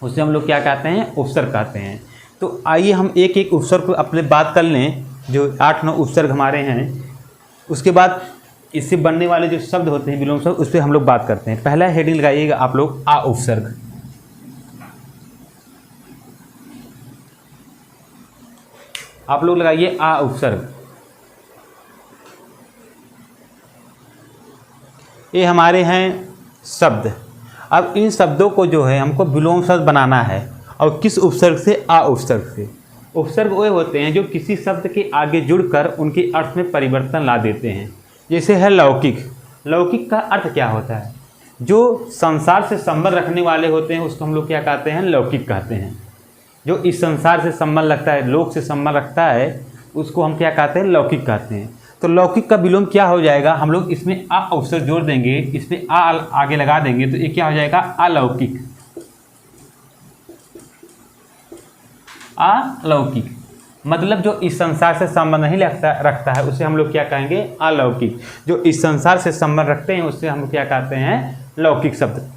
उसे हम लोग क्या कहते हैं? उपसर्ग कहते हैं। तो आइए हम एक एक उपसर्ग को अपने बात कर लें, जो 8-9 उपसर्ग हमारे हैं। उसके बाद इससे बनने वाले जो शब्द होते हैं विलोम शब्द, उस पर हम लोग बात करते हैं। पहला हेडिंग लगाइएगा आप लोग, आ उपसर्ग। आप लोग लगाइए आ उपसर्ग। ये हमारे हैं शब्द। अब इन शब्दों को जो है हमको विलोम शब्द बनाना है, और किस उपसर्ग से? आ उपसर्ग से। उपसर्ग वे होते हैं जो किसी शब्द के आगे जुड़कर उनके अर्थ में परिवर्तन ला देते हैं। जैसे है लौकिक। लौकिक का अर्थ क्या होता है? जो संसार से संबंध रखने वाले होते हैं उसको हम लोग क्या कहते हैं? लौकिक कहते हैं। जो इस संसार से संबंध रखता है, लोक से संबंध रखता है, उसको हम क्या कहते हैं? लौकिक कहते हैं। तो लौकिक का विलोम क्या हो जाएगा? हम लोग इसमें आ उपसर्ग जोड़ देंगे, इसमें आ आगे लगा देंगे, तो ये क्या हो जाएगा? अलौकिक। अलौकिक मतलब जो इस संसार से संबंध नहीं रखता है उसे हम लोग क्या कहेंगे? अलौकिक। जो इस संसार से संबंध रखते हैं उससे हम लोग क्या कहते हैं? लौकिक शब्द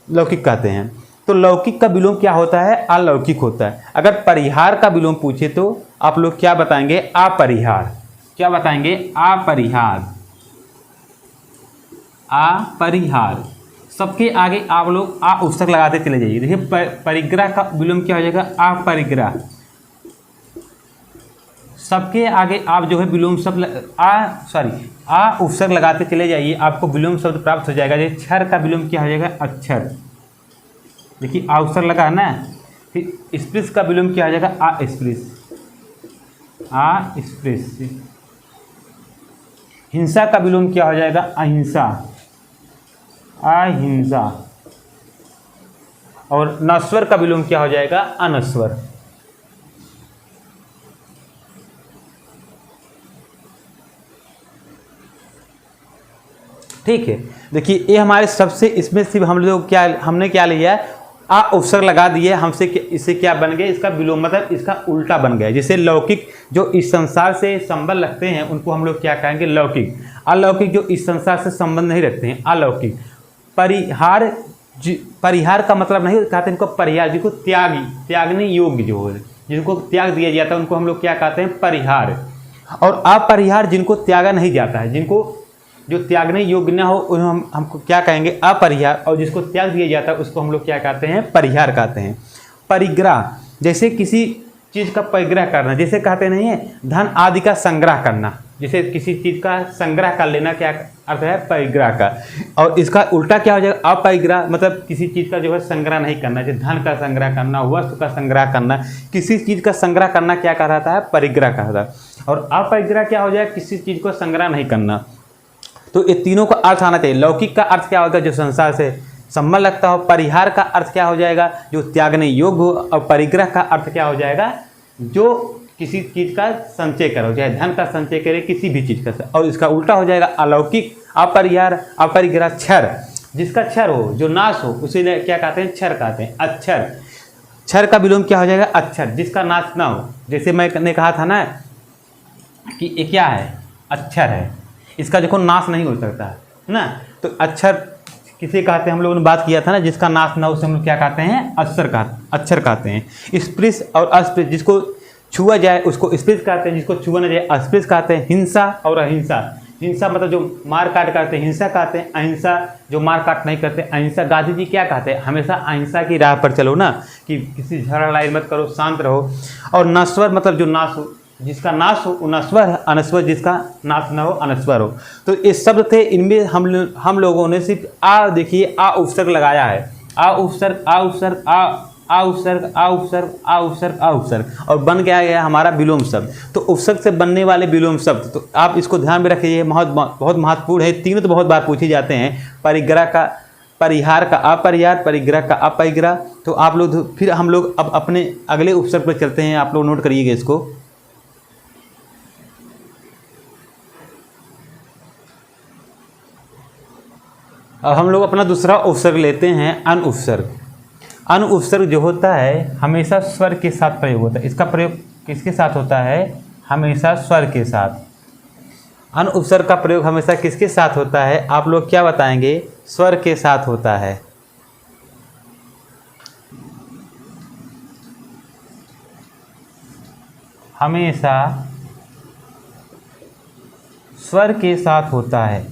लौकिक कहते हैं। तो लौकिक का विलोम क्या होता है? अलौकिक होता है। अगर परिहार का विलोम पूछे तो आप लोग क्या बताएंगे? अपरिहार। क्या बताएंगे? अपरिहार। अपरिहार। सबके आगे आप लोग आ उपसर्ग लगाते चले जाइए। देखिए परिग्रह का विलोम क्या हो जाएगा? अपरिग्रह। सबके आगे आप जो है विलोम शब्द आ उपसर्ग लगाते चले जाइए, आपको विलोम शब्द प्राप्त हो जाएगा। जैसे क्षर का विलोम क्या हो जाएगा? अक्षर। देखिए आ उपसर्ग लगा है ना। फिर स्पृश का विलोम क्या हो जाएगा? अस्पृश। अस्पृश। हिंसा का विलोम क्या हो जाएगा? अहिंसा। अहिंसा। और नश्वर का विलोम क्या हो जाएगा? अनश्वर। ठीक है। देखिए ये हमारे सबसे, इसमें सिर्फ हम लोग हमने क्या लिया है? आ उपसर्ग लगा दिए। हमसे इससे क्या बन गया? इसका विलोम मतलब इसका उल्टा बन गया। जैसे लौकिक जो इस संसार से संबंध रखते हैं उनको हम लोग क्या कहेंगे? लौकिक। अलौकिक जो इस संसार से संबंध नहीं रखते हैं, अलौकिक। परिहार का मतलब नहीं कहते इनको परिहार, जिनको त्यागने योग्य जो है, जिनको त्याग दिया जाता है उनको हम लोग क्या कहते हैं? परिहार। और अपरिहार जिनको त्यागा नहीं जाता है, जिनको जो त्यागने योग्य न हो उन्हें हमको क्या कहेंगे? अपरिहार। और जिसको त्याग दिया जाता है उसको हम लोग क्या कहते हैं? परिहार कहते हैं। परिग्रह जैसे किसी चीज़ का परिग्रह करना, जैसे कहते नहीं है धन आदि का संग्रह करना, जैसे किसी चीज़ का संग्रह कर लेना, क्या अर्थ है? परिग्रह का। और इसका उल्टा क्या हो जाएगा? अपरिग्रह मतलब किसी चीज़ का जो है संग्रह नहीं करना, जैसे धन का संग्रह करना, वस्तु का संग्रह करना, किसी चीज़ का संग्रह करना क्या कहलाता है? परिग्रह कहलाता है। और अपरिग्रह क्या हो जाएगा? किसी चीज़ को संग्रह नहीं करना। तो ये तीनों का अर्थ आना चाहिए। लौकिक का अर्थ क्या होगा? जो संसार से संबंध रखता हो। परिहार का अर्थ क्या हो जाएगा? जो त्यागने योग्य हो। और परिग्रह का अर्थ क्या हो जाएगा? जो किसी चीज़ का संचय करो, चाहे धन का संचय करे, किसी भी चीज़ का। और इसका उल्टा हो जाएगा अलौकिक। अपरिहार, अपरिग्रह, क्षर, जिसका क्षर हो, जो नाश हो, उसे क्या कहते हैं? क्षर कहते हैं। अक्षर। क्षर का विलोम क्या हो जाएगा? अक्षर, जिसका नाश ना हो। जैसे मैंने कहा था ना कि ये क्या है? अक्षर है, इसका देखो नाश नहीं हो सकता है ना। तो अक्षर किसे कहते हैं? हम लोगों ने बात किया था ना, जिसका नाश ना हो उसे हम लोग क्या कहते हैं? अक्षर कहते हैं। स्पृश और अस्पृश, जिसको छुआ जाए उसको स्पृश कहते हैं, जिसको छुआ ना जाए अस्पृश कहते हैं। हिंसा और अहिंसा। हिंसा मतलब जो मार काट करते हैं, हिंसा कहते हैं। अहिंसा जो मार काट नहीं करते, अहिंसा। गांधी जी क्या कहते हैं? हमेशा अहिंसा की राह पर चलो ना, कि किसी झगड़ा लड़ाई मत करो, शांत रहो। और नश्वर मतलब जो नाश हो, जिसका नाश हो वो नश्वर है। अनश्वर जिसका नाश न हो अनश्वर हो। तो ये शब्द थे, इनमें हम लोगों ने सिर्फ आ, देखिए आ उपसर्ग लगाया है। आ उपसर्ग, आ उपसर्ग, आ उपसर्ग, आ उपसर्ग, आ उपसर्ग, आ उपसर्ग, और बन गया हमारा विलोम शब्द। तो उपसर्ग से बनने वाले विलोम शब्द, तो आप इसको ध्यान में रखिए, बहुत महत्वपूर्ण है। तीनों तो बहुत बार पूछे जाते हैं। परिहार का अपरिहार, परिग्रह का अपरिग्रह। तो आप लोग फिर हम लोग अब अपने अगले उपसर्ग पर चलते हैं, आप लोग नोट करिएगा इसको। अब हम लोग अपना दूसरा उपसर्ग लेते हैं अन उपसर्ग। अन उपसर्ग जो होता है हमेशा स्वर के साथ प्रयोग होता है। इसका प्रयोग किसके साथ होता है? हमेशा स्वर के साथ। अन उपसर्ग का प्रयोग हमेशा किसके साथ होता है? आप लोग क्या बताएंगे? स्वर के साथ होता है। हमेशा स्वर के साथ होता है।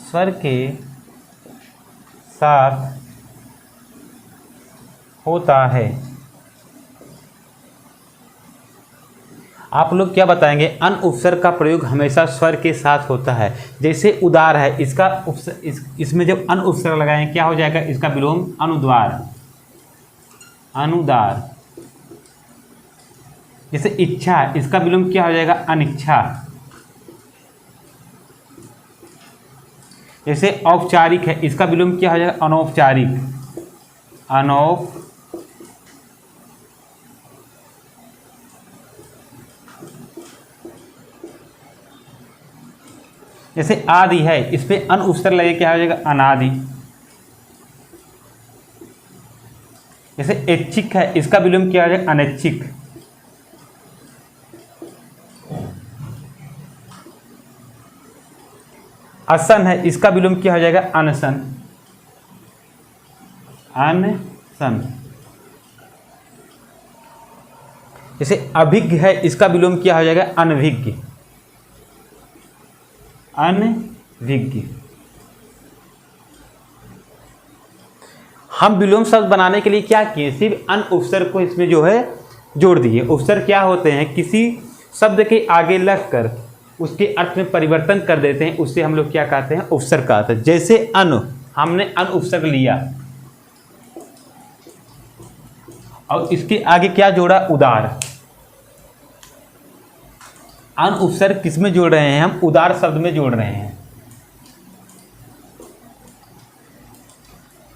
स्वर के साथ होता है। आप लोग क्या बताएंगे? अन उपसर्ग का प्रयोग हमेशा स्वर के साथ होता है। जैसे उदार है, इसका इसमें जब अन उपसर्ग लगाएं क्या हो जाएगा? इसका विलोम अनुद्वार, अनुदार। जैसे इच्छा है, इसका विलोम क्या हो जाएगा? अनिच्छा। जैसे औपचारिक है, इसका विलोम क्या हो जाएगा? अनौपचारिक, अनौप। जैसे आदि है, इस पे अन उपसर्ग लगे क्या हो जाएगा? अनादि। जैसे ऐच्छिक है, इसका विलोम क्या हो जाएगा? अनैच्छिक। असन है, इसका विलोम क्या हो जाएगा? अनशन, अनशन। जैसे अभिज्ञ है, इसका विलोम क्या हो जाएगा? अनभिज्ञ, अनभिज्ञ। हम विलोम शब्द बनाने के लिए क्या किए? सिर्फ अन उपसर्ग को इसमें जो है जोड़ दिए। उपसर्ग क्या होते हैं? किसी शब्द के आगे लगकर उसके अर्थ में परिवर्तन कर देते हैं, उससे हम लोग क्या कहते हैं? उपसर्ग कहते हैं। जैसे अन, हमने अन उपसर्ग लिया और इसके आगे क्या जोड़ा? उदार। अन उपसर्ग किस में जोड़ रहे हैं? हम उदार शब्द में जोड़ रहे हैं।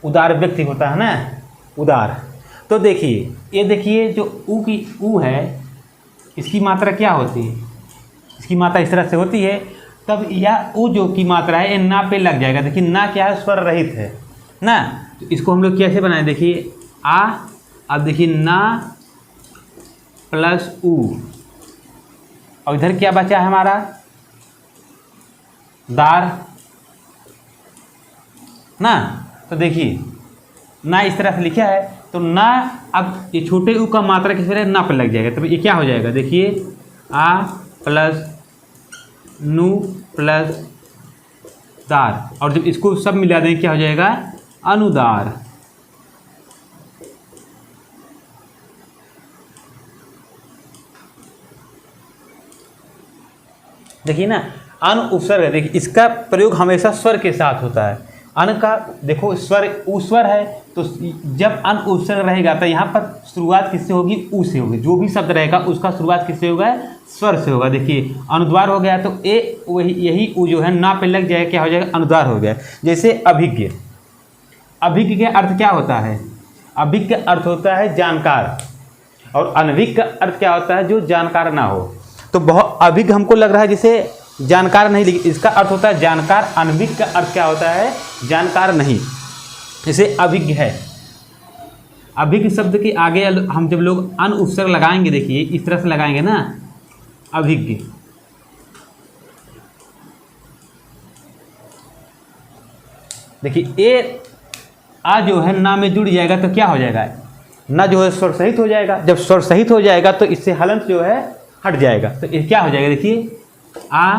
उदार व्यक्ति होता है ना, उदार। तो देखिए, ये देखिए जो ऊ की ऊ है, इसकी मात्रा क्या होती है? इसकी मात्रा इस तरह से होती है। तब यह ऊ जो की मात्रा है ये ना पे लग जाएगा। देखिए ना क्या है? स्वर रहित है ना। तो इसको हम लोग कैसे बनाएं? देखिए आ, अब देखिए ना प्लस ऊ, और इधर क्या बचा है हमारा? दार ना। तो देखिए ना इस तरह से लिखा है, तो ना अब ये छोटे ऊ का मात्रा किस तरह? ना पर लग जाएगा। तो ये क्या हो जाएगा? देखिए आ प्लस नू प्लस दार, और जब इसको सब मिला दें क्या हो जाएगा? अनुदार। देखिए ना, अन उपसर्ग है। देखिए इसका प्रयोग हमेशा स्वर के साथ होता है। अन का देखो स्वर ऊ स्वर है, तो जब अन उपसर्ग रहेगा तो यहाँ पर शुरुआत किससे होगी? ऊ से होगी। जो भी शब्द रहेगा उसका शुरुआत किससे होगा? स्वर से होगा। देखिए अनुद्वार हो गया, तो ए वही यही ऊ जो है ना पे लग जाएगा, क्या हो जाएगा? अनुद्वार हो गया। जैसे अभिज्ञ, अभिज्ञ का अर्थ क्या होता है? अभिज्ञ का अर्थ होता है जानकार, और अनभिज्ञ का अर्थ क्या होता है? जो जानकार ना हो। तो बहुत अभिज्ञ हमको लग रहा है जिसे जानकार नहीं, लेकिन इसका अर्थ होता है जानकार। अनभिज्ञ का अर्थ क्या होता है? जानकार नहीं। जैसे अभिज्ञ है, अभिज्ञ शब्द के आगे हम जब लोग अन उपसर्ग लगाएंगे, देखिए इस तरह से लगाएंगे ना, अभिज्ञ। देखिए ए आ जो है ना में जुड़ जाएगा तो क्या हो जाएगा? ना जो है स्वर सहित हो जाएगा। जब स्वर सहित हो जाएगा तो इससे हलंत जो है हट जाएगा। तो ये क्या हो जाएगा? देखिए आ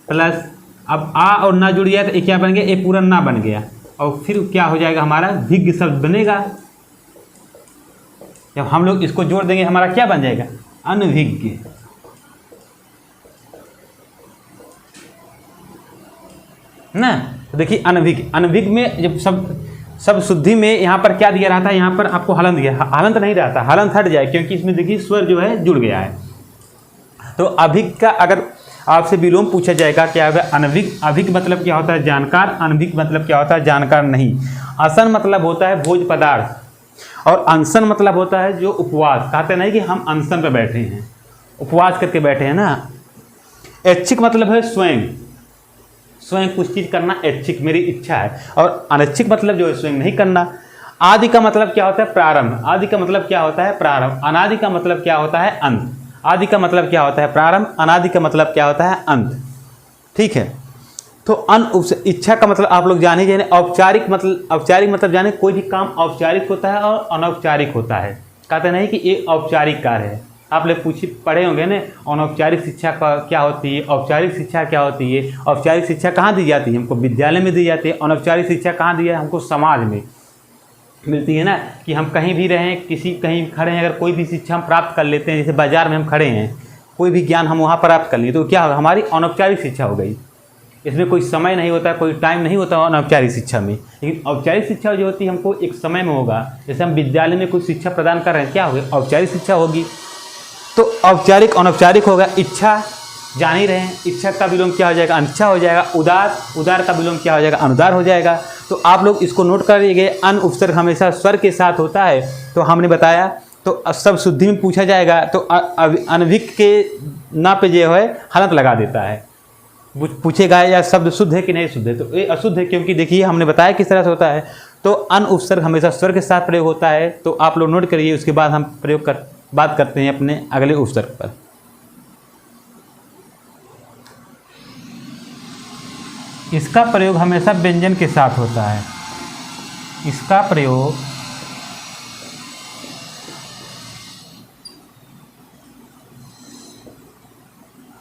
प्लस, अब आ और ना जुड़ गया तो ये क्या बन गया? ये पूरा ना बन गया, और फिर क्या हो जाएगा? हमारा भिज्ञ शब्द बनेगा। जब हम लोग इसको जोड़ देंगे हमारा क्या बन जाएगा? अनभिज्ञ। ना तो देखिए अनभिज्ञ, अनभिज्ञ में जब सब शुद्धि में यहाँ पर क्या दिया रहता है? यहाँ पर आपको हलंत दिया, हलंत नहीं रहता, हलंत हट जाए, क्योंकि इसमें देखिए स्वर जो है जुड़ गया है। तो अभिज्ञ का अगर आपसे विलोम पूछा जाएगा क्या होगा, अनभिज्ञ। अभिज्ञ मतलब क्या होता है, जानकार। अनभिज्ञ मतलब क्या होता है, जानकार नहीं। असन मतलब होता है भोज पदार्थ, और अनशन मतलब होता है जो उपवास। कहते नहीं कि हम अनशन पर बैठे हैं, उपवास करके बैठे हैं ना। ऐच्छिक मतलब है स्वयं, स्वयं कुछ चीज़ करना ऐच्छिक, मेरी इच्छा है। और अनैच्छिक मतलब जो है स्वयं नहीं करना। आदि का मतलब क्या होता है, प्रारंभ। आदि का मतलब क्या होता है, प्रारंभ। अनादि का मतलब क्या होता है, अंत। आदि का मतलब क्या होता है, प्रारंभ। अनादि का मतलब क्या होता है, अंत। ठीक है। तो इच्छा का मतलब आप लोग जाने जाने। औपचारिक मतलब जाने, कोई भी काम औपचारिक होता है और अनौपचारिक होता है। कहते नहीं कि ये औपचारिक कार्य है। आप लोग पढ़े होंगे ना, अनौपचारिक शिक्षा का क्या होती है, औपचारिक शिक्षा क्या होती है। औपचारिक शिक्षा कहाँ दी जाती है, हमको विद्यालय में दी जाती है। अनौपचारिक शिक्षा कहाँ दी है, हमको समाज में मिलती है ना। कि हम कहीं भी रहें, कहीं खड़े हैं, अगर कोई भी शिक्षा हम प्राप्त कर लेते हैं, जैसे बाजार में हम खड़े हैं, कोई भी ज्ञान हम वहाँ प्राप्त कर लिए, तो क्या होगा, हमारी अनौपचारिक शिक्षा हो गई। इसमें कोई समय नहीं होता, कोई टाइम नहीं होता अनौपचारिक शिक्षा में। लेकिन औपचारिक शिक्षा जो होती है हमको एक समय में होगा। जैसे हम विद्यालय में कोई शिक्षा प्रदान कर रहे हैं, क्या होगी, औपचारिक शिक्षा होगी। तो औपचारिक अनौपचारिक होगा। इच्छा जान ही रहे हैं, इच्छा का विलोम क्या हो जाएगा, अनिच्छा हो जाएगा। उदार का विलोम क्या हो जाएगा, अनुदार हो जाएगा। तो आप लोग इसको नोट कर लीजिए। अन उपसर्ग हमेशा स्वर के साथ होता है, तो हमने बताया। तो सब शुद्धि में पूछा जाएगा तो अनभिज्ञ के ना पे जो है हलंत लगा देता है। पूछेगा या शब्द शुद्ध है कि नहीं शुद्ध है, तो ये अशुद्ध है, क्योंकि देखिए हमने बताया किस तरह से होता है। तो अन उपसर्ग हमेशा स्वर के साथ प्रयोग होता है। तो आप लोग नोट करिए, उसके बाद हम बात करते हैं अपने अगले उपसर्ग पर। इसका प्रयोग हमेशा व्यंजन के साथ होता है। इसका प्रयोग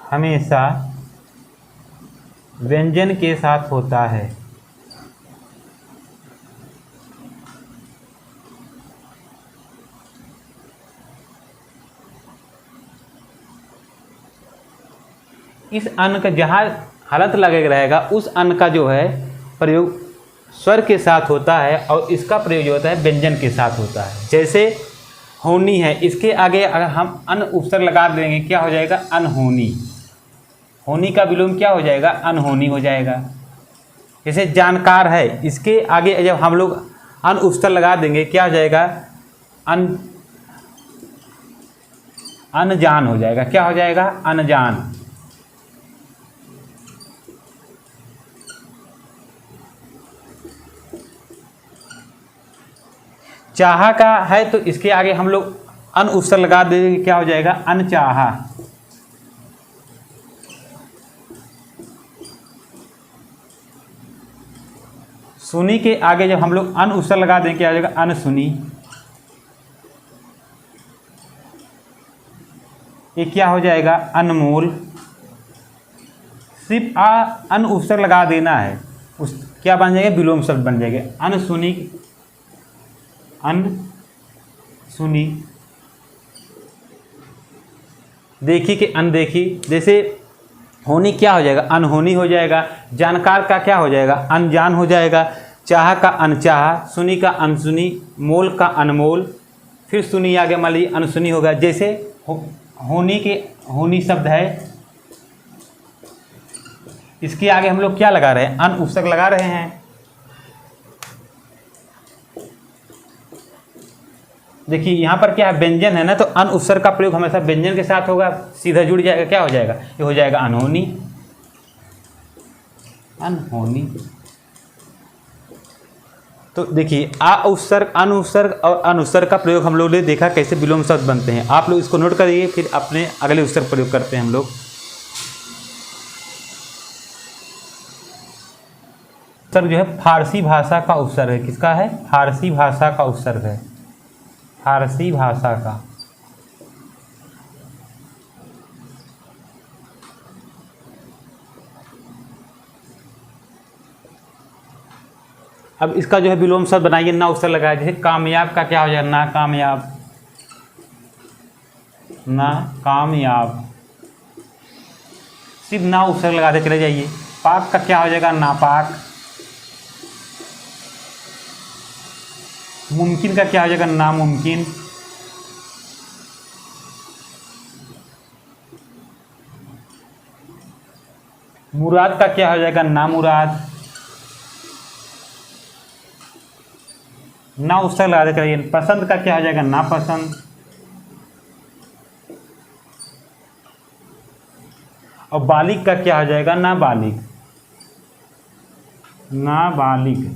हमेशा व्यंजन के साथ होता है। इस अन्न का जहाँ हलंत लगे रहेगा, उस अन्न का जो है प्रयोग स्वर के साथ होता है, और इसका प्रयोग जो होता है व्यंजन के साथ होता है। जैसे होनी है, इसके आगे अगर हम अन उपसर्ग लगा देंगे, क्या हो जाएगा, अनहोनी। होनी का विलोम क्या हो जाएगा, अनहोनी हो जाएगा। जैसे जानकार है, इसके आगे जब हम लोग अन उपसर्ग लगा देंगे, क्या हो जाएगा, अनजान हो जाएगा। क्या हो जाएगा, अनजान। चाहा का है, तो इसके आगे हम लोग अन उपसर्ग लगा देंगे, क्या हो जाएगा, अनचाहा। सुनी के आगे जब हम लोग अन उपसर्ग लगा देंगे, क्या हो जाएगा, अनसुनी। ये क्या हो जाएगा, अनमोल। सिर्फ अन उपसर्ग लगा देना है, उस क्या बन जाएगा, विलोम शब्द बन जाएगा। अनसुनी, अनसुनी। देखी के अनदेखी। जैसे होनी क्या हो जाएगा, अनहोनी हो जाएगा। जानकार का क्या हो जाएगा, अनजान हो जाएगा। चाह का अनचाहा, सुनी का अनसुनी, मोल का अनमोल। फिर सुनी आगे मान लीजिए अनसुनी होगा। जैसे होनी के होनी शब्द है, इसके आगे हम लोग क्या लगा रहे हैं, अन उपसर्ग लगा रहे हैं। देखिए यहाँ पर क्या है, व्यंजन है ना, तो अन उपसर्ग का प्रयोग हमेशा व्यंजन के साथ होगा, सीधा जुड़ जाएगा। क्या हो जाएगा, ये हो जाएगा अनहोनी। अनहोनी। तो देखिए उपसर्ग, अन उपसर्ग और अनुसर्ग का प्रयोग हम लोग ने देखा कैसे विलोम शब्द बनते हैं। आप लोग इसको नोट करिए, फिर अपने अगले उपसर्ग प्रयोग करते हैं हम लोग। उपसर्ग जो है फारसी भाषा का उपसर्ग है। किसका है, फारसी भाषा का उपसर्ग है। फारसी भाषा का। अब इसका जो है विलोम शब्द बनाइए, ना उपसर्ग लगाए। जैसे कामयाब का क्या हो जाएगा, ना कामयाब। ना कामयाब, सिर्फ ना उपसर्ग लगाते चले जाइए। पाक का क्या हो जाएगा, नापाक। मुमकिन का क्या हो जाएगा, नामुमकिन। मुराद का क्या हो जाएगा? नामुराद। ना उपसर्ग लगा दे करिए। पसंद का क्या हो जाएगा? नापसंद। और बालिग का क्या हो जाएगा? नाबालिग। नाबालिग।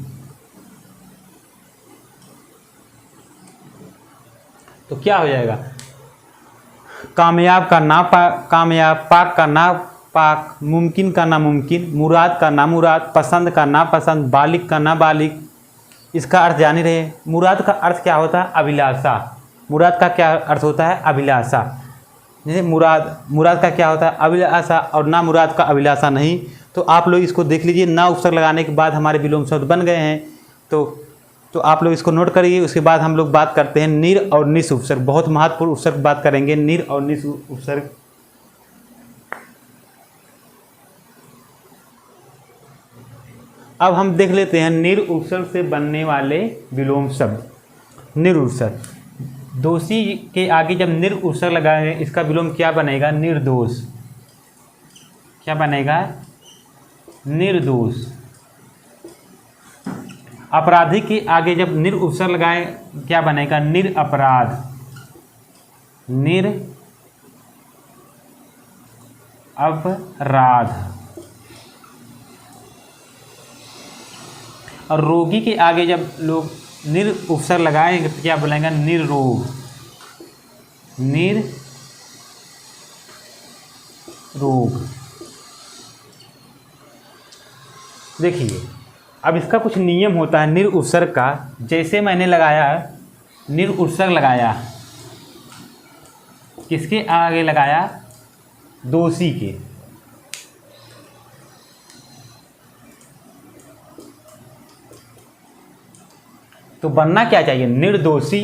तो क्या हो जाएगा? कामयाब का कामयाब, पाक का पाक, मुमकिन का नामुमकिन, मुराद का नामुराद, पसंद का नापसंद, बालिग का नाबालिग। इसका अर्थ जान ही रहे। मुराद का अर्थ क्या होता है? अभिलाषा। मुराद का क्या अर्थ होता है? अभिलाषा। जैसे मुराद का क्या होता है? अभिलाषा। और ना मुराद का अभिलाषा नहीं। तो आप लोग इसको देख लीजिए। ना उपसर्ग लगाने के बाद हमारे विलोम शब्द बन गए हैं। तो आप लोग इसको नोट करिए। उसके बाद हम लोग बात करते हैं निर और निस उपसर्ग। बहुत महत्वपूर्ण उपसर्ग बात करेंगे, निर और निस उपसर्ग। अब हम देख लेते हैं निर उपसर्ग से बनने वाले विलोम शब्द। निर उपसर्ग, दोषी के आगे जब निर उपसर्ग लगाएंगे इसका विलोम क्या बनेगा? निर्दोष। क्या बनेगा? निर्दोष। अपराधी के आगे जब निर उपसर्ग लगाए क्या बनेगा? निर अपराध। निर अपराध। और रोगी के आगे जब लोग निर उपसर्ग लगाएंगे तो क्या बोलेंगे? निर्रोग। निर्रोग। देखिए अब इसका कुछ नियम होता है निर उपसर्ग का। जैसे मैंने लगाया निर उपसर्ग लगाया, किसके आगे लगाया? दोषी के। तो बनना क्या चाहिए? निर्दोषी।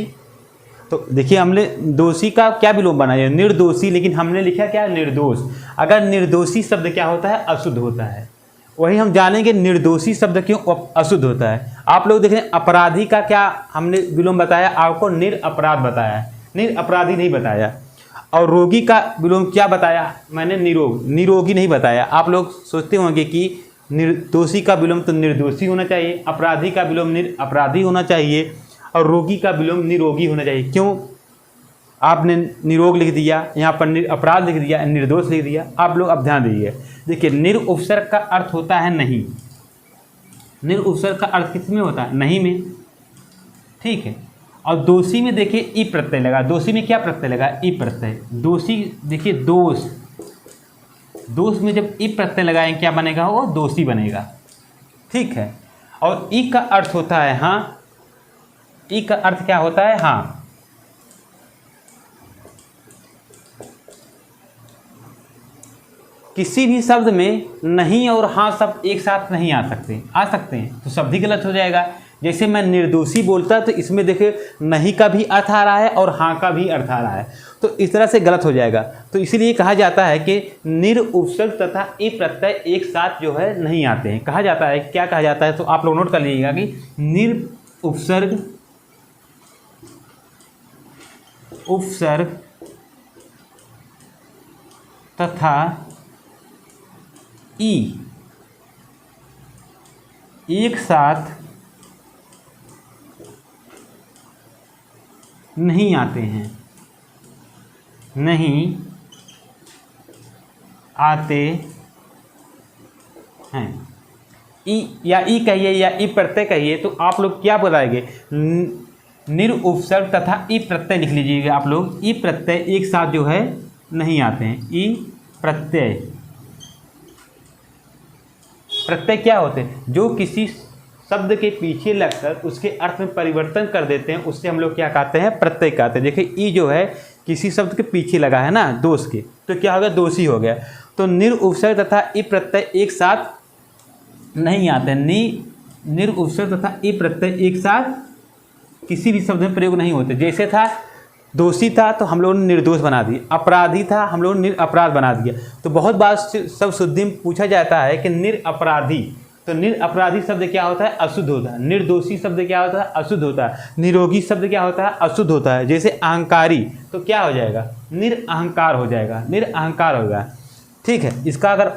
तो देखिए हमने दोषी का क्या विलोम बनाया? निर्दोषी। लेकिन हमने लिखा क्या? निर्दोष। अगर निर्दोषी शब्द क्या होता है? अशुद्ध होता है। वही हम जानेंगे निर्दोषी शब्द क्यों अशुद्ध होता है। आप लोग देख रहे हैं अपराधी का क्या हमने विलोम बताया? आपको निर अपराध बताया, निर अपराधी नहीं बताया। और रोगी का विलोम क्या बताया मैंने? निरोगी नहीं बताया। आप लोग सोचते होंगे कि निर्दोषी का विलोम तो निर्दोषी होना चाहिए, अपराधी का विलोम निर अपराधी होना चाहिए, और रोगी का विलोम निरोगी होना चाहिए। क्यों आपने निरोग लिख दिया, यहाँ पर निर अपराध लिख दिया, निर्दोष लिख दिया? आप लोग अब ध्यान दीजिए। देखिए निर उपसर्ग का अर्थ होता है नहीं। निर उपसर्ग का अर्थ किस में होता है? नहीं में। ठीक है। और दोषी में देखिए ई प्रत्यय लगा। दोषी में क्या प्रत्यय लगा? ई प्रत्यय। दोषी देखिए दोष, दोष में जब ई प्रत्यय लगाएं क्या बनेगा? वो दोषी बनेगा। ठीक है। और ई का अर्थ होता है हाँ। ई का अर्थ क्या होता है? हाँ। किसी भी शब्द में नहीं और हाँ शब्द एक साथ नहीं आ सकते। आ सकते हैं तो शब्द ही गलत हो जाएगा। जैसे मैं निर्दोषी बोलता तो इसमें देखिए नहीं का भी अर्थ आ रहा है और हाँ का भी अर्थ आ रहा है, तो इस तरह से गलत हो जाएगा। तो इसीलिए कहा जाता है कि निर उपसर्ग तथा ए प्रत्यय एक साथ जो है नहीं आते हैं। कहा जाता है, क्या कहा जाता है? तो आप लोग नोट कर लीजिएगा कि निर उपसर्ग तथा ई एक साथ नहीं आते हैं। नहीं आते हैं। ई या ई कहिए या ई प्रत्यय कहिए तो आप लोग क्या बताएंगे? निर उपसर्ग तथा ई प्रत्यय लिख लीजिएगा। आप लोग ई प्रत्यय एक साथ जो है नहीं आते हैं। ई प्रत्यय, प्रत्यय क्या होते हैं? जो किसी शब्द के पीछे लगकर उसके अर्थ में परिवर्तन कर देते हैं, उससे हम लोग क्या कहते हैं? प्रत्यय कहते हैं। देखिए ई जो है किसी शब्द के पीछे लगा है ना दोष के, तो क्या हो गया? दोषी हो गया। तो निर उपसर्ग तथा ई प्रत्यय एक साथ नहीं आते। निर उपसर्ग तथा ई प्रत्यय एक साथ किसी भी शब्द में प्रयोग नहीं होते। जैसे था दोषी था तो हम लोगों ने निर्दोष बना दिया, अपराधी था हम लोगों ने निर अपराध बना दिया। तो बहुत बार सब शुद्धि में पूछा जाता है कि निर अपराधी, तो निर अपराधी शब्द क्या होता है? अशुद्ध होता है। निर्दोषी शब्द क्या होता है? अशुद्ध होता है। निरोगी शब्द क्या होता है? अशुद्ध होता है। जैसे अहंकारी तो क्या हो जाएगा? निर अहंकार हो जाएगा, निर अहंकार होगा। ठीक है। इसका अगर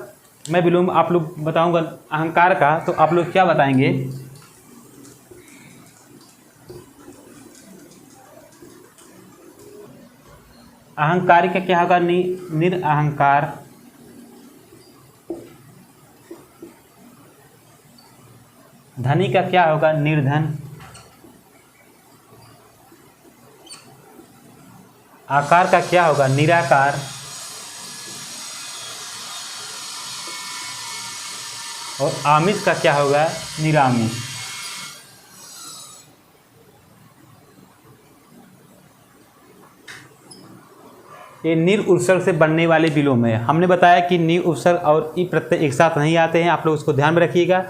मैं विलोम आप लोग बताऊंगा अहंकार का, तो आप लोग क्या बताएंगे? अहंकारी का क्या होगा? निरअहंकार। धनी का क्या होगा? निर्धन। आकार का क्या होगा? निराकार। और आमिष का क्या होगा? निरामिष। ये निर उपसर्ग से बनने वाले विलोम है। हमने बताया कि नि उपसर्ग और ई प्रत्यय एक साथ नहीं आते हैं, आप लोग इसको ध्यान में रखिएगा,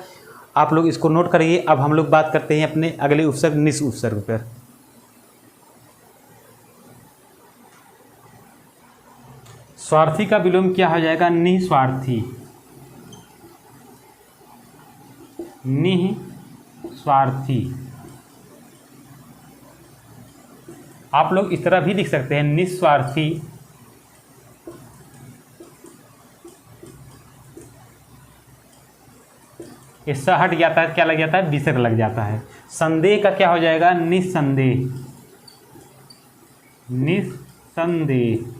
आप लोग इसको नोट करिए। अब हम लोग बात करते हैं अपने अगले उपसर्ग निस उपसर्ग पर। स्वार्थी का विलोम क्या हो जाएगा? निस्वार्थी। निस्वार्थी। आप लोग इस तरह भी लिख सकते हैं, निस्वार्थी। इससे हट जाता है, क्या लग जाता है? विसर्ग लग जाता है। संदेह का क्या हो जाएगा? निस्संदेह। निस्संदेह।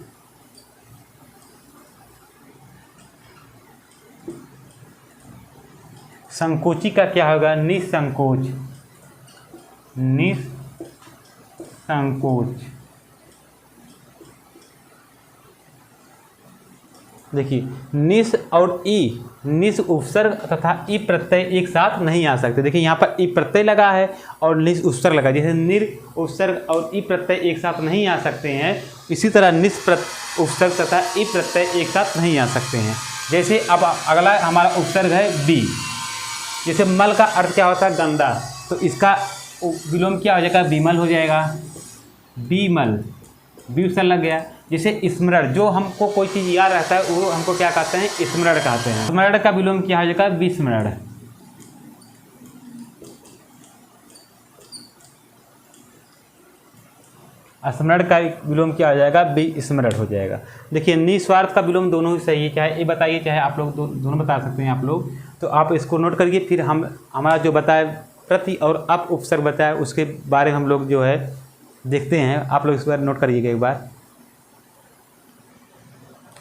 संकोची का क्या होगा? निसंकोच। निसंकोच। देखिए निस और ई, निस उपसर्ग तथा ई प्रत्यय एक साथ नहीं आ सकते। देखिए यहाँ पर ई प्रत्यय लगा है और निस उपसर्ग लगा, जैसे निर उपसर्ग और ई प्रत्यय एक साथ नहीं आ सकते हैं, इसी तरह निस उपसर्ग तथा ई प्रत्यय एक साथ नहीं आ सकते हैं। जैसे अब अगला हमारा उपसर्ग है बी। जैसे मल का अर्थ क्या होता है? गंदा, तो इसका विलोम क्या हो जाएगा? विमल हो जाएगा। बीमल। बी उपसर्ग लग गया। जैसे स्मरण, जो हमको कोई चीज़ याद रहता है वो हमको क्या कहते हैं? स्मरण कहते हैं। स्मरण का विलोम क्या हो जाएगा? विस्मरण। स्मरण का विलोम क्या हो जाएगा? विस्मरण हो जाएगा। देखिए निस्वार्थ का विलोम दोनों ही सही है, चाहे ये बताइए चाहे आप लोग दोनों बता सकते हैं आप लोग, तो आप इसको नोट करिए। फिर हम हमारा जो बताए प्रति और अप उपसर्ग बताया उसके बारे में हम लोग जो है देखते हैं, आप लोग इस बार नोट करिएगा एक बार।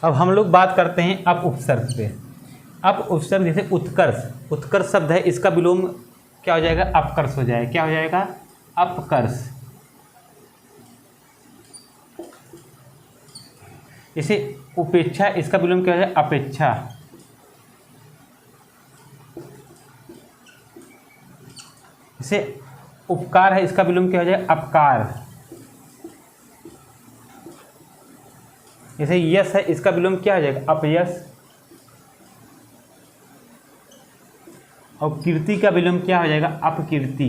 अब हम लोग बात करते हैं अप उपसर्ग पे। अप उपसर्ग जैसे उत्कर्ष, उत्कर्ष शब्द है, इसका विलोम क्या हो जाएगा? अपकर्ष हो जाएगा। क्या हो जाएगा? अपकर्ष। जैसे उपेक्षा, इसका विलोम क्या हो जाएगा? अपेक्षा। जैसे उपकार है, इसका विलोम क्या हो जाएगा? अपकार। जैसे यश है, इसका विलोम क्या हो जाएगा? अपयश। और कीर्ति का विलोम क्या हो जाएगा? अपकीर्ति।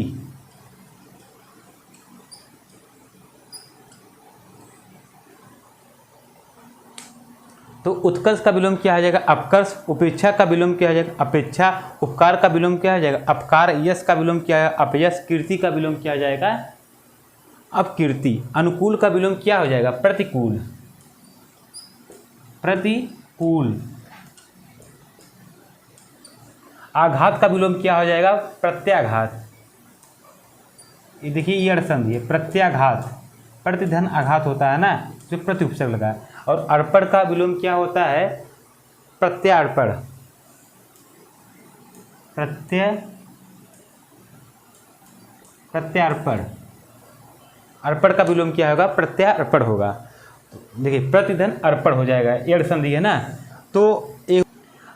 तो उत्कर्ष का विलोम क्या हो जाएगा? अपकर्ष। उपेक्षा का विलोम क्या हो जाएगा? अपेक्षा। उपकार का विलोम क्या हो जाएगा? अपकार। यश का विलोम क्या है? अपयश। कीर्ति का विलोम क्या हो जाएगा? अपकीर्ति। अनुकूल का विलोम क्या हो जाएगा? प्रतिकूल। प्रतिकूल। आघात का विलोम क्या हो जाएगा? प्रत्याघात। ये देखिए ये अड़संधि है, प्रत्याघात। प्रतिधन आघात होता है ना, जो प्रति उपसर्ग लगा। और अर्पण का विलोम क्या होता है? प्रत्यार्पण। प्रत्यार्पण। अर्पण का विलोम क्या होगा? प्रत्यार्पण होगा। देखिए प्रतिधन अर्पण हो जाएगा, एड़ संधि है ना। तो एक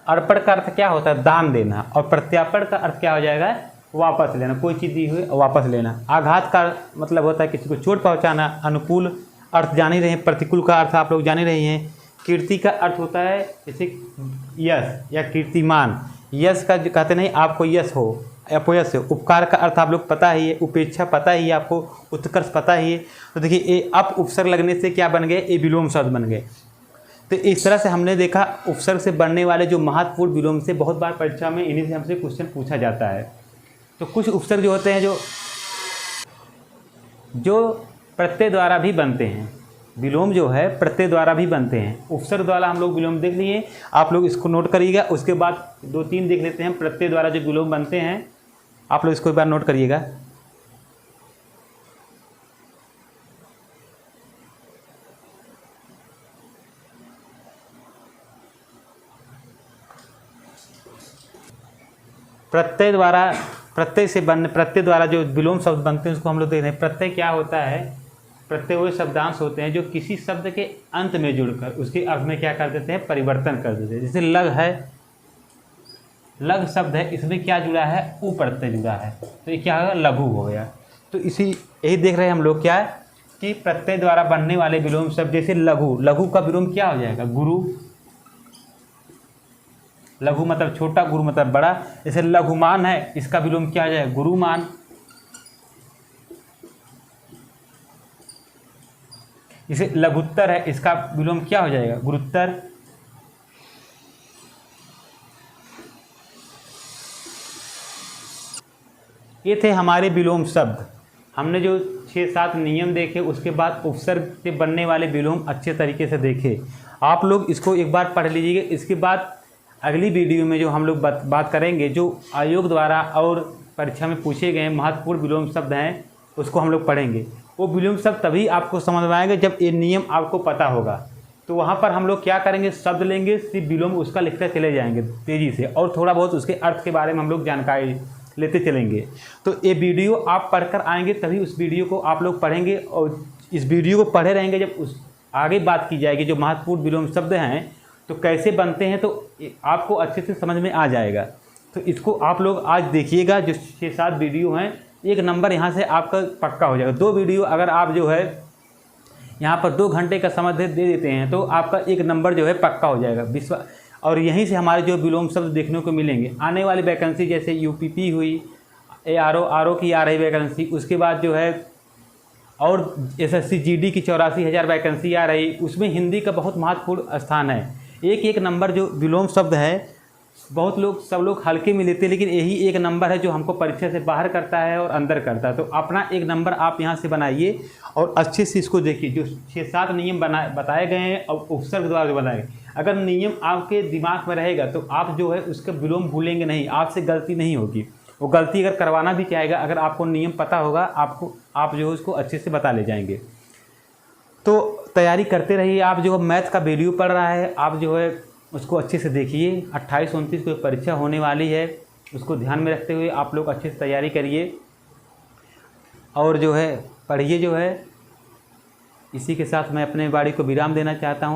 अर्पण का अर्थ क्या होता है? दान देना। और प्रत्यार्पण का अर्थ क्या हो जाएगा? वापस लेना, कोई चीज़ दी हुई वापस लेना। आघात का मतलब होता है किसी को चोट पहुंचाना। अनुकूल अर्थ जान ही रहे हैं, प्रतिकूल का अर्थ आप लोग जान ही रहे हैं। कीर्ति का अर्थ होता है जैसे यश या कीर्तिमान। यश का जो कहते नहीं आपको यश हो, अपयश हो। उपकार का अर्थ आप लोग पता ही है, उपेक्षा पता ही है आपको, उत्कर्ष पता ही है। तो देखिए ये अप उपसर्ग लगने से क्या बन गए? ये विलोम शब्द बन गए। तो इस तरह से हमने देखा उपसर्ग से बनने वाले जो महत्वपूर्ण विलोम से बहुत बार परीक्षा में इन्हीं से हमसे क्वेश्चन पूछा जाता है। तो कुछ उपसर्ग जो होते हैं जो प्रत्यय द्वारा भी बनते हैं। विलोम जो है प्रत्यय द्वारा भी बनते हैं। उपसर्ग द्वारा हम लोग विलोम देख लिए, आप लोग इसको नोट करिएगा। उसके बाद 2-3 देख लेते हैं प्रत्यय द्वारा जो विलोम बनते हैं, आप लोग इसको एक बार नोट करिएगा। प्रत्यय द्वारा जो विलोम शब्द बनते हैं उसको हम लोग देख रहे हैं। प्रत्यय क्या होता है? प्रत्यय वो शब्दांश होते हैं जो किसी शब्द के अंत में जुड़कर उसके अर्थ में क्या कर देते हैं, परिवर्तन कर देते हैं। जैसे लग है, लग शब्द है, इसमें क्या जुड़ा है, उ प्रत्यय जुड़ा है, तो ये क्या होगा, लघु हो गया। तो यही देख रहे हैं हम लोग क्या है कि प्रत्यय द्वारा बनने वाले विलोम शब्द, जैसे लघु, लघु का विलोम क्या हो जाएगा, गुरु। लघु मतलब छोटा, गुरु मतलब बड़ा। जैसे लघुमान है, इसका विलोम क्या हो जाएगा, गुरुमान। जैसे लघुत्तर है, इसका विलोम क्या हो जाएगा, गुरुत्तर। ये थे हमारे विलोम शब्द। हमने जो 6-7 नियम देखे, उसके बाद उपसर्ग से बनने वाले विलोम अच्छे तरीके से देखे। आप लोग इसको एक बार पढ़ लीजिएगा। इसके बाद अगली वीडियो में जो हम लोग बात करेंगे, जो आयोग द्वारा और परीक्षा में पूछे गए महत्वपूर्ण विलोम शब्द हैं, उसको हम लोग पढ़ेंगे। वो विलोम शब्द तभी आपको समझ में आएंगे जब ये नियम आपको पता होगा। तो वहाँ पर हम लोग क्या करेंगे, शब्द लेंगे, सिर्फ विलोम उसका लिखते चले जाएंगे तेज़ी से, और थोड़ा बहुत उसके अर्थ के बारे में हम लोग जानकारी लेते चलेंगे। तो ये वीडियो आप पढ़कर आएंगे तभी उस वीडियो को आप लोग पढ़ेंगे, और इस वीडियो को पढ़े रहेंगे जब उस आगे बात की जाएगी जो महत्वपूर्ण विलोम शब्द हैं तो कैसे बनते हैं, तो आपको अच्छे से समझ में आ जाएगा। तो इसको आप लोग आज देखिएगा। जो 6-7 वीडियो हैं, 1 नंबर यहाँ से आपका पक्का हो जाएगा। 2 वीडियो अगर आप जो है यहाँ पर 2 घंटे का समय दे देते हैं तो आपका 1 नंबर जो है पक्का हो जाएगा। और यहीं से हमारे जो विलोम शब्द देखने को मिलेंगे। आने वाली वैकेंसी जैसे यूपीपी हुई, आरओ की आ रही वैकेंसी, उसके बाद जो है और एसएससी जीडी की 84,000 वैकेंसी आ रही, उसमें हिंदी का बहुत महत्वपूर्ण स्थान है। एक नंबर जो विलोम शब्द है, सब लोग हल्के में लेते हैं, लेकिन यही 1 नंबर है जो हमको परीक्षा से बाहर करता है और अंदर करता है। तो अपना 1 नंबर आप यहाँ से बनाइए और अच्छे से इसको देखिए। जो 6-7 नियम बताए गए हैं और उपसर्ग द्वारा जो बनाए गए, अगर नियम आपके दिमाग में रहेगा तो आप जो है उसका विलोम भूलेंगे नहीं, आपसे गलती नहीं होगी। वो गलती अगर करवाना भी चाहेगा, अगर आपको नियम पता होगा, आप जो है उसको अच्छे से बता ले जाएंगे। तो तैयारी करते रहिए। आप जो मैथ का वीडियो पढ़ रहा है, आप जो है उसको अच्छे से देखिए। 28-29 को परीक्षा होने वाली है, उसको ध्यान में रखते हुए आप लोग अच्छे से तैयारी करिए और जो है पढ़िए। जो है इसी के साथ मैं अपने वाणी को विराम देना चाहता हूँ।